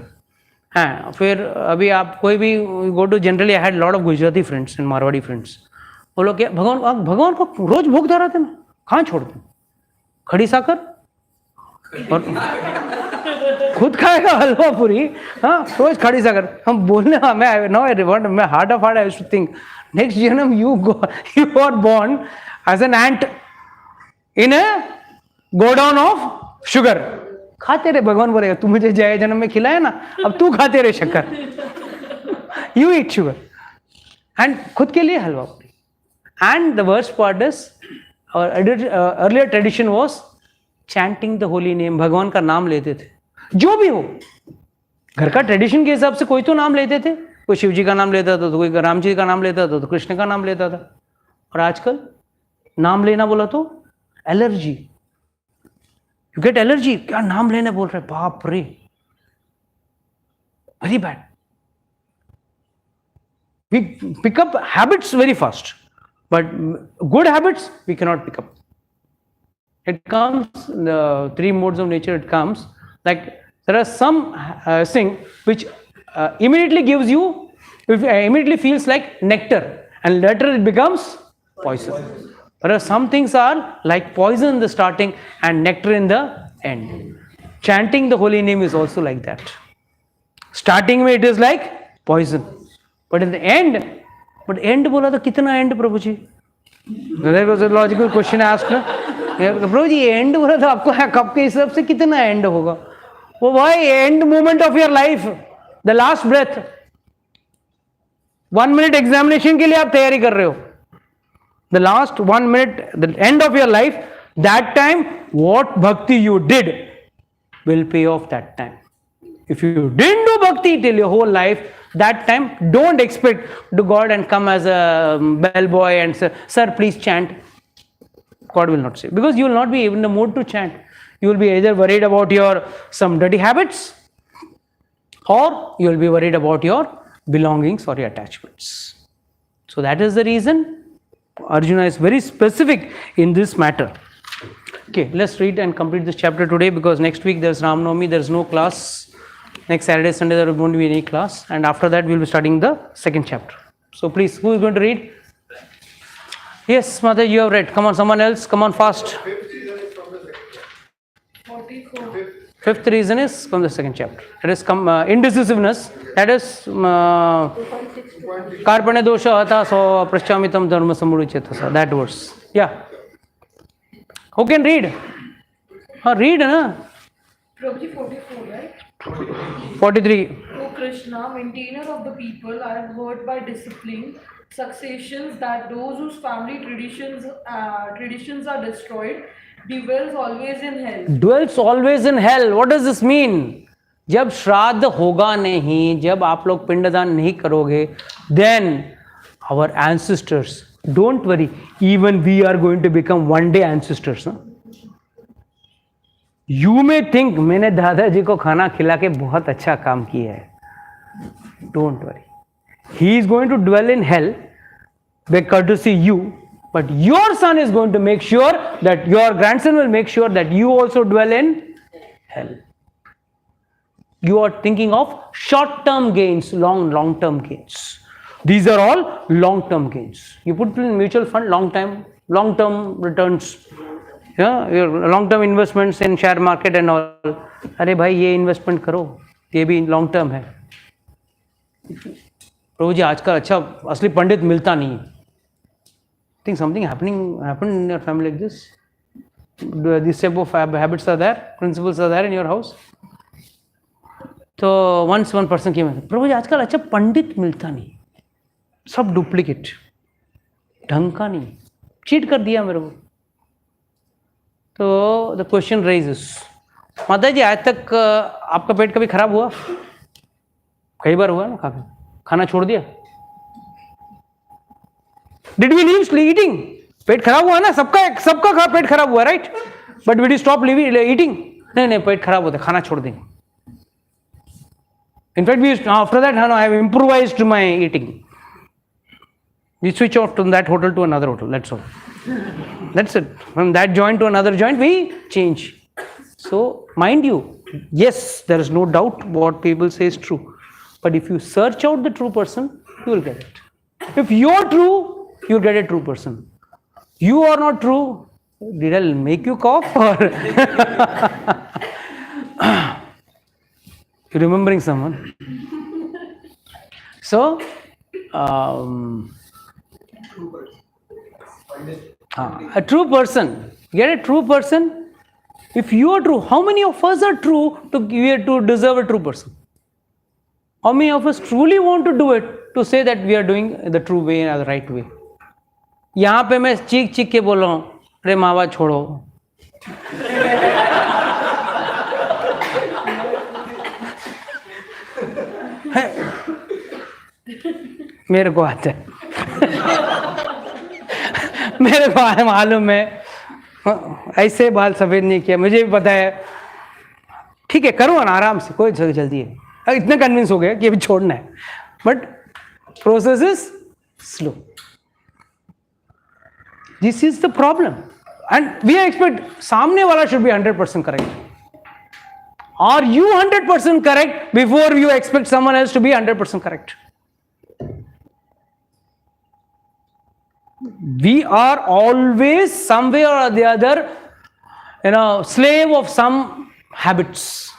हाँ, फिर अभी आप कोई भी go to, generally I had lot of Gujarati friends and Marwari friends. वो लोग क्या भगवान को रोज भोग धराते ना, कहाँ छोड़ते? खड़ी साकर और खुद खाएगा हलवा पूरी. हाँ, रोज खड़ी साकर. हम बोलने मैं heart of heart I used to think, next janam you are born as an ant in a godown of sugar. खाते रहे. भगवान बोलेगा तू मुझे जय जन्म में खिलाया ना, अब तू खाते रहे शक्कर. You eat sugar. And खुद के लिए हलवा पूरी. And the worst part is, earlier tradition was chanting the holy name. भगवान का नाम लेते थे, जो भी हो. घर का ट्रेडिशन के हिसाब से कोई तो नाम लेते थे. कोई शिव जी का नाम लेता था, तो कोई राम जी का नाम लेता था, तो कृष्ण का नाम लेता था. और आजकल नाम लेना बोला तो एलर्जी. You get allergy. क्या नाम लेने बोल रहे, बाप रे, very bad. We pick up habits very fast, but good habits we cannot pick up. It comes in the three modes of nature. It comes like there are some thing which immediately gives you, immediately feels like nectar, and later it becomes poison. There are some things are like poison in the starting and nectar in the end. Chanting the holy name is also like that. Starting में it is like poison, but in the end, बोला तो कितना end Prabhu ji? That was a logical question asked. Prabhu ji end बोला था आपको, कब के हिसाब से कितना एंड होगा? वो भाई end moment of your life, the last breath. 1 minute examination के लिए आप तैयारी कर रहे हो. The last 1 minute, the end of your life, that time what bhakti you did will pay off that time. If you didn't do bhakti till your whole life, that time don't expect to God and come as a bellboy and say, sir please chant. God will not say, because you will not be in the mood to chant. You will be either worried about your some dirty habits, or you will be worried about your belongings or your attachments. So that is the reason Arjuna is very specific in this matter. Okay, let's read and complete this chapter today, because next week there is Ram Navami, there is no class. Next Saturday, Sunday there won't be any class, and after that we will be studying the second chapter. So please, who is going to read? Yes, Mother, you have read. Come on, someone else. Come on, fast. Fifth reason is from the second chapter. That is indecisiveness. That is karpane dosha hata so praschamitam dharma samudichetasa. That verse. Yeah. Who can read? हाँ read है ना. Prabhuji 44, right? 43. O Krishna, maintainer of the people, I have heard by discipline successions that those whose family traditions are destroyed dwells always in hell. Dwells always in hell. What does this mean? जब श्राद्ध होगा नहीं, जब आप लोग पिंडदान नहीं करोगे, then our ancestors, don't worry, even we are going to become one day ancestors. No? You may think मैंने दादाजी को खाना खिला के बहुत अच्छा काम किया है. Don't worry. He is going to dwell in hell by courtesy you, but your son is going to make sure that your grandson will make sure that you also dwell in hell. You are thinking of short-term gains, long-term gains. These are all long-term gains. You put in mutual fund, long-term returns. Yeah, your long-term investments in share market and all. अरे भाई ये investment करो, ये भी long-term है. प्रभु जी आजकल अच्छा असली पंडित मिलता नहीं है. Think something happened in your family like this? These type of habits are there, principles are there in your house. तो once one person came and said, प्रभु जी आजकल अच्छा पंडित मिलता नहीं, सब डुप्लीकेट, ढंग का नहीं, चीट कर दिया मेरे को. तो द क्वेश्चन रेजेस, माता जी आज तक आपका पेट कभी खराब हुआ? कई बार हुआ ना, खाना छोड़ दिया. Did we leave eating? पेट खराब हुआ ना, सबका पेट खराब हुआ, right? But did you stop eating? नहीं, पेट खराब होता है, खाना छोड़ देंगे. In fact, after that, I have improvised my eating. We switch off from that hotel to another hotel. That's all. That's it. From that joint to another joint, we change. So, mind you, yes, there is no doubt what people say is true. But if you search out the true person, you will get it. If you are true, you will get a true person. You are not true. Did I make you cough or? You're remembering someone. So, a true person. Get a true person. If you are true, how many of us are true to deserve a true person? How many of us truly want to do it to say that we are doing the true way and the right way? यहाँ पे मैं चीख के बोल रहा हूँ, अरे मावा छोड़ो. मेरे को आता है. मेरे को मालूम है, ऐसे बाल सफेद नहीं किया, मुझे भी पता है. ठीक है, करो ना आराम से, कोई जल्दी है. इतने कन्विंस हो गए कि अभी छोड़ना है, but process is slow. This is the problem. And we expect सामने वाला should be 100% correct. Are you 100% correct before you expect someone else to be 100% correct? We are always somewhere or the other, slave of some habits.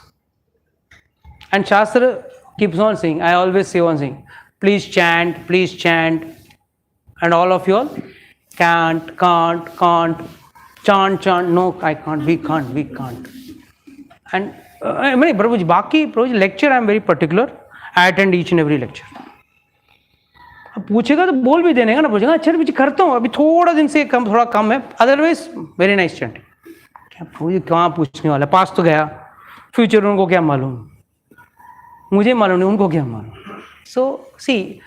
And Shastra keeps on saying, I always say one thing, please chant, and all of you all, can't, chant, no, I can't, we can't. And Prabhu ji बाकी Prabhu ji lecture I am very particular. I attend each and every lecture. अब पूछेगा तो बोल भी देने का ना, पूछेगा अच्छा प्रभु जी करता हूँ, अभी थोड़ा कम है, अदरवाइज वेरी नाइस चैंट. क्या प्रभु जी कहाँ पूछने वाला, पास तो गया, फ्यूचर उनको क्या मालूम, मुझे मालूम नहीं, उनको क्या मालूम. So see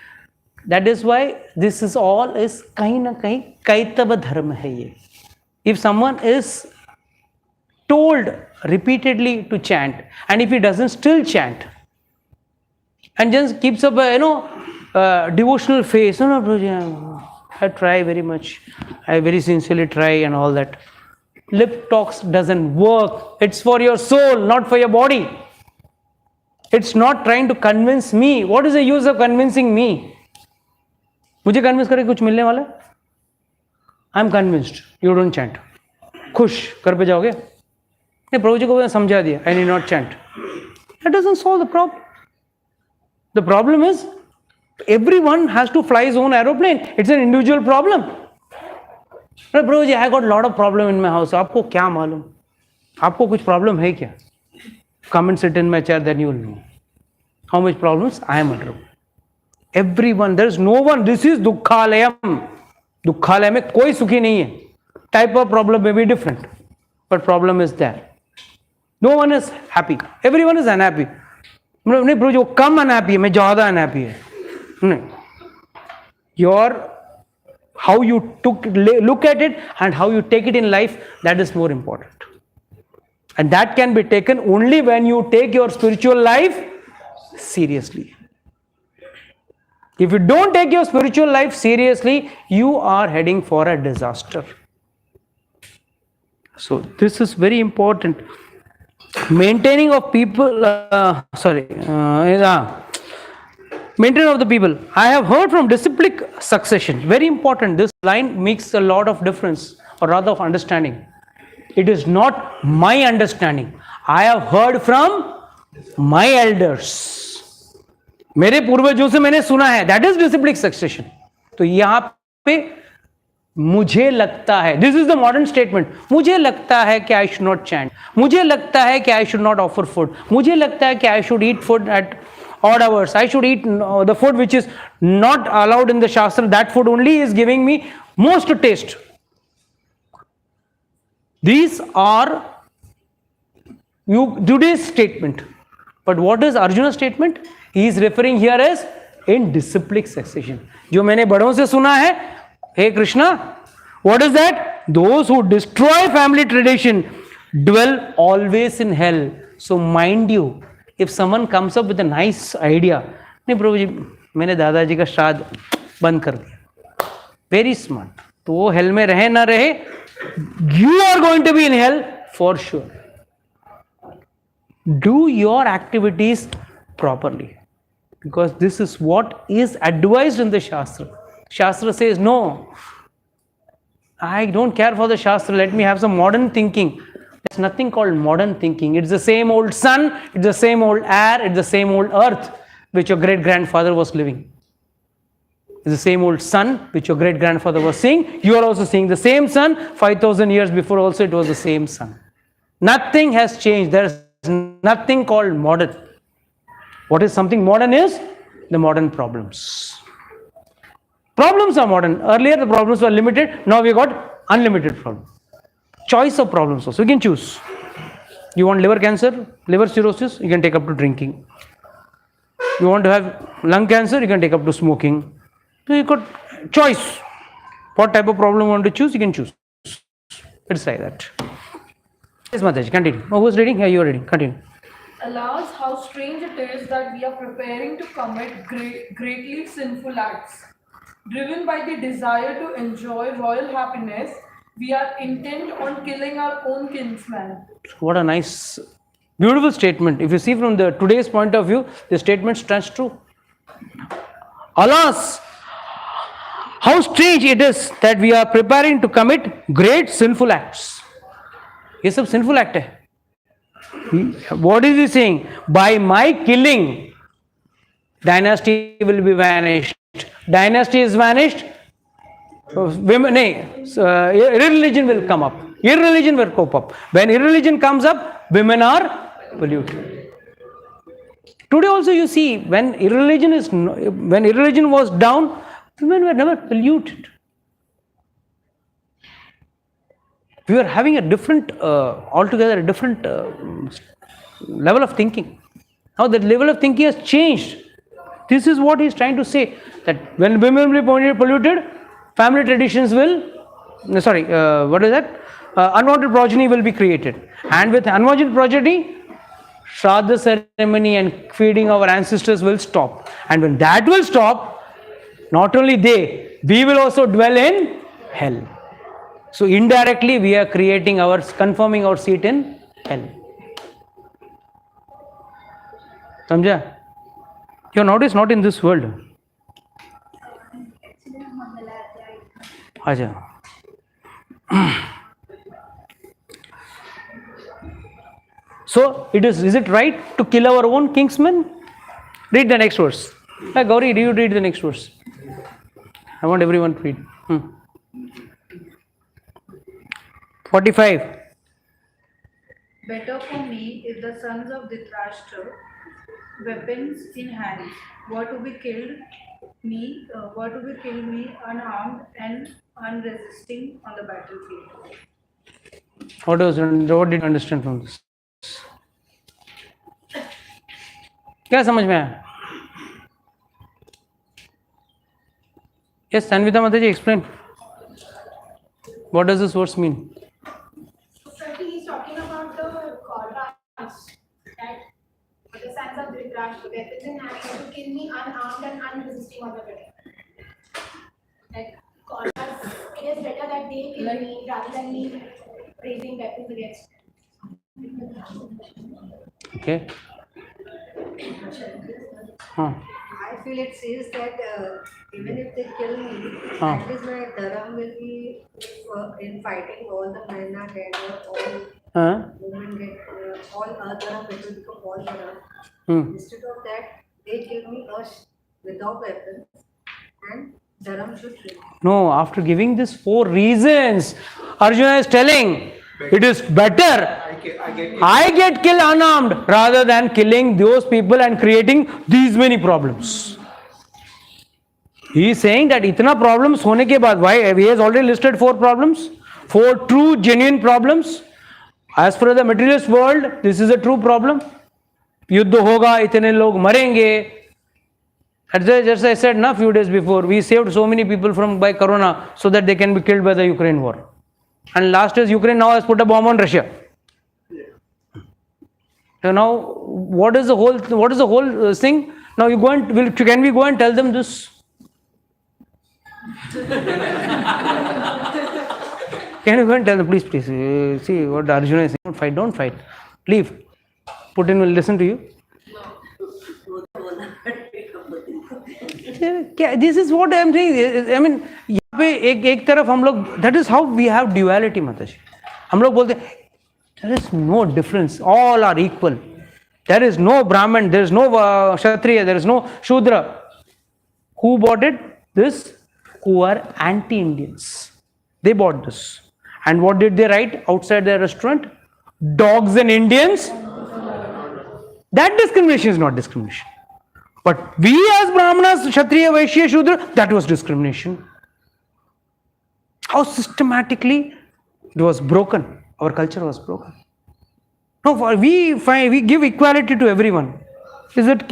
that is why this is all is कहीं ना कहीं कैतव धर्म है ये. If someone is told repeatedly to chant, and if he doesn't still chant and just keeps up a devotional face, no Prabhuji, I try very much, I very sincerely try and all that. Lip talks doesn't work. It's for your soul, not for your body. It's not trying to convince me. What is the use of convincing me? मुझे convince करके कुछ मिलने वाला है? I am convinced you don't chant. खुश घर पे जाओगे? नहीं, प्रभु जी को समझा दिया, I need not chant. That doesn't solve the problem. The problem is everyone has to fly his own aeroplane. It's an individual problem. Prabhu ji, I got lot of problem in my house. आपको क्या मालूम? आपको कुछ problem है क्या? Come and sit in my chair, then you will know how much problems I am under. Everyone, there is no one. This is दुखालयम. दुखालय में कोई सुखी नहीं है. Type of problem may be different, but problem is there. No one is happy. Everyone is unhappy. नहीं bro, जो कम unhappy है, मैं ज्यादा अनहैप्पी है. नहीं. Your how you look at it and how you take it in life, that is more important. And that can be taken only when you take your spiritual life seriously. If you don't take your spiritual life seriously, you are heading for a disaster. So this is very important. Maintaining of people, maintenance of the people. I have heard from disciplic succession. Very important. This line makes a lot of difference, or rather of understanding. It is not my understanding. I have heard from my elders. मेरे पूर्वजों से मैंने सुना है. That is disciplic succession. तो यहाँ पे मुझे लगता है, this is the modern statement, मुझे लगता है कि I should not chant, मुझे लगता है कि I should not offer food, मुझे लगता है कि I should eat food at odd hours, I should eat the food which is not allowed in the Shastra, that food only is giving me most taste. These are today's statement. But what is Arjuna's statement? He is referring here as in disciplic succession. जो मैंने बड़ों से सुना है, hey Krishna, what is that? Those who destroy family tradition dwell always in hell. So mind you, if someone comes up with a nice idea, नहीं प्रभु जी मैंने दादाजी का श्राद्ध बंद कर दिया, very smart, तो वो hell में रहे ना रहे, you are going to be in hell for sure. Do your activities properly, because this is what is advised in the Shastra. Shastra says, no, I don't care for the Shastra, let me have some modern thinking. There's nothing called modern thinking. It's the same old sun, it's the same old air, it's the same old earth which your great-grandfather was living. It's the same old sun which your great-grandfather was seeing. You are also seeing the same sun. 5,000 years before also it was the same sun. Nothing has changed. There's nothing called modern. What is something modern is the modern problems. Problems are modern. Earlier the problems were limited. Now we got unlimited problems. Choice of problems also. You can choose. You want liver cancer, liver cirrhosis, you can take up to drinking. You want to have lung cancer, you can take up to smoking. So you got choice. What type of problem you want to choose, you can choose. It's like that. Yes, Mataji, continue. Oh, who's reading? Yeah, you are reading. Continue. Alas, how strange it is that we are preparing to commit greatly sinful acts. Driven by the desire to enjoy royal happiness, we are intent on killing our own kinsmen. What a nice, beautiful statement. If you see from the today's point of view, the statement stands true. Alas, how strange it is that we are preparing to commit great sinful acts. ये सब sinful act है. What is he saying? By my killing, dynasty will be vanished. Dynasty is vanished. Women, irreligion will come up. Irreligion will cope up. When irreligion comes up, women are polluted. Today also you see, when irreligion was down, women were never polluted. We are having a different, altogether a different level of thinking. Now that level of thinking has changed. This is what he is trying to say, that when women will be polluted, family traditions will, unwanted progeny will be created. And with unwanted progeny, Shraddha ceremony and feeding our ancestors will stop. And when that will stop, not only we will also dwell in hell. So indirectly we are confirming our seat in hell. Samjha? Your note is not in this world. Acha. So is it right to kill our own kinsmen? Read the next verse. Gauri, do you read the next verse? I want everyone to read. 45. Better for me if the sons of Dhritarashtra, weapons in hands, were to be killed me unarmed and unresisting on the battlefield. What did you understand from this? क्या समझ में आया? Yes, Sanvita Mataji, explain. What does this verse mean? So he is talking about the Kaurvas, that the sons of Dhritarashtra, weapons in hand, to kill me unarmed and unresisting on the battlefield. Like Kauravas, it is better that they kill me rather than me raising weapons against them. Okay. I feel it says that even if they kill me, Huh. at least my dharam will be in fighting. All the men are dead, all women get, all dharam, it will become all dharam. Instead of that, they kill me without weapons, and dharam should win. No, after giving these 4 reasons, Arjuna is telling it is better I get killed unarmed rather than killing those people and creating these many problems. He is saying that itna problems hone ke baad, why he has already listed 4 problems, 4 true genuine problems. As per the materialist world, this is a true problem. Yuddha hoga, itne log marenge. Just I said na few days before, we saved so many people by corona so that they can be killed by the Ukraine war. And last is Ukraine now has put a bomb on Russia. So now, what is the whole thing? Now you go and can we go and tell them this? Can you go and tell them, please, see what Arjuna is saying? Don't fight. Leave. Putin will listen to you. This is what I am saying. I mean, यहाँ पे एक तरफ हम लोग, that is how we have duality, Mataji. हम लोग बोलते हैं, there is no difference. All are equal. There is no Brahman, there is no Kshatriya, there is no Shudra. Who bought it? This, who are anti-Indians. They bought this. And what did they write outside their restaurant? Dogs and Indians. That discrimination is not discrimination. But we as Brahmanas, Kshatriya, Vaishya, Shudra, that was discrimination. How systematically it was broken. Our culture was broken. No, we give equality to everyone. Is it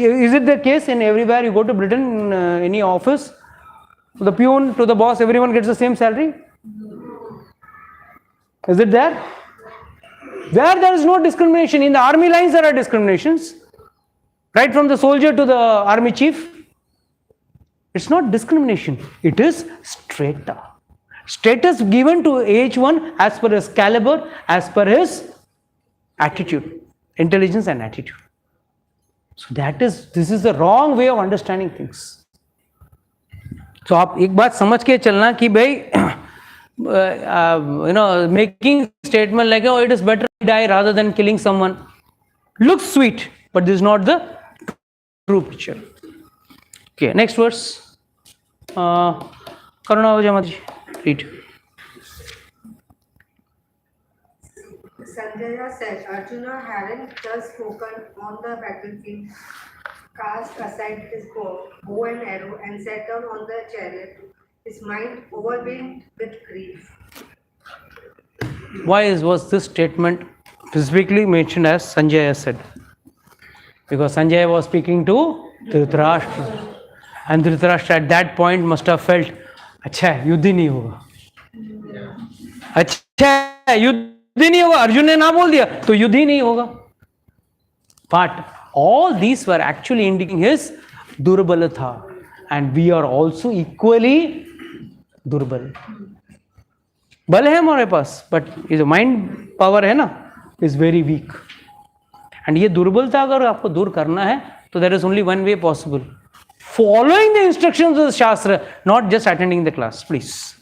the case in everywhere? You go to Britain, any office, the peon to the boss, everyone gets the same salary? Is it there? Where there is no discrimination. In the army lines there are discriminations. Right from the soldier to the army chief. It's not discrimination. It is strata. Status given to H1 as per his caliber, as per his attitude, intelligence and attitude. So this is the wrong way of understanding things. So आप एक बात समझ के चलना कि भाई making statement like, oh, it is better to die rather than killing someone, looks sweet, but this is not the true picture. Okay, next verse. Karuna Vajamati, read. Sanjaya said, Arjuna hadn't just spoken on the battlefield, cast aside his bow and arrow, and sat down on the chariot, his mind overwhelmed with grief. Why was this statement specifically mentioned as Sanjaya said? Because Sanjaya was speaking to Dhritarashtra. And Dhritarashtra at that point must have felt, अच्छा युद्ध ही नहीं होगा. अच्छा युद्ध ही नहीं होगा. अर्जुन ने ना बोल दिया तो युद्ध ही नहीं होगा. But all these were actually indicating his durbalata. And we are also equally durbal. बल है हमारे पास, but ये जो माइंड पावर है ना, is very weak. And ये दुर्बलता अगर आपको दूर करना है, तो there is only one way possible. Following the instructions of the Shastra, not just attending the class, please.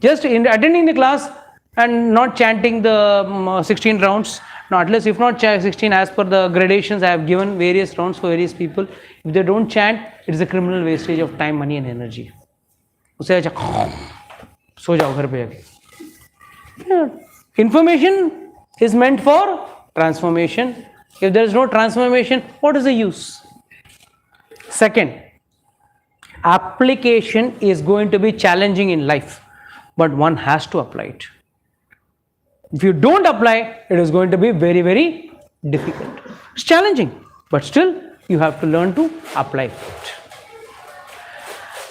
Just attending the class and not chanting the 16 rounds. No, at least if not 16, as per the gradations, I have given various rounds for various people. If they don't chant, it is a criminal wastage of time, money and energy. उसे अच्छा सो जाओ घर पे जाके. Information is meant for transformation. If there is no transformation, what is the use? Second, application is going to be challenging in life, but one has to apply it. If you don't apply, it is going to be very, very difficult. It's challenging, but still you have to learn to apply it.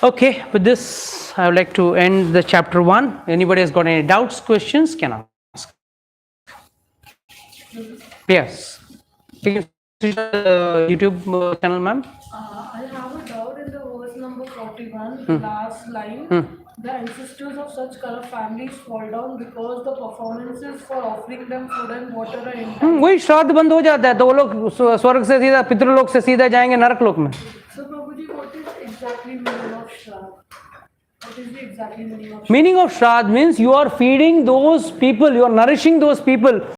Okay, with this I would like to end the chapter 1. Anybody has got any doubts, questions, can ask. Yes. YouTube channel, ma'am. I have a doubt in the verse number 41, the last line. The ancestors of such kind of families fall down because the performances for offering them food and water are in. वही श्राद्ध बंद हो जाता है तो वो लोग स्वर्ग से सीधा पितृलोक से सीधा जाएंगे नरक लोक में. So Prabhuji, what is exactly meaning of Shraddha? What is the exactly meaning of Shraddha? Meaning of Shraddh means you are feeding those people, you are nourishing those people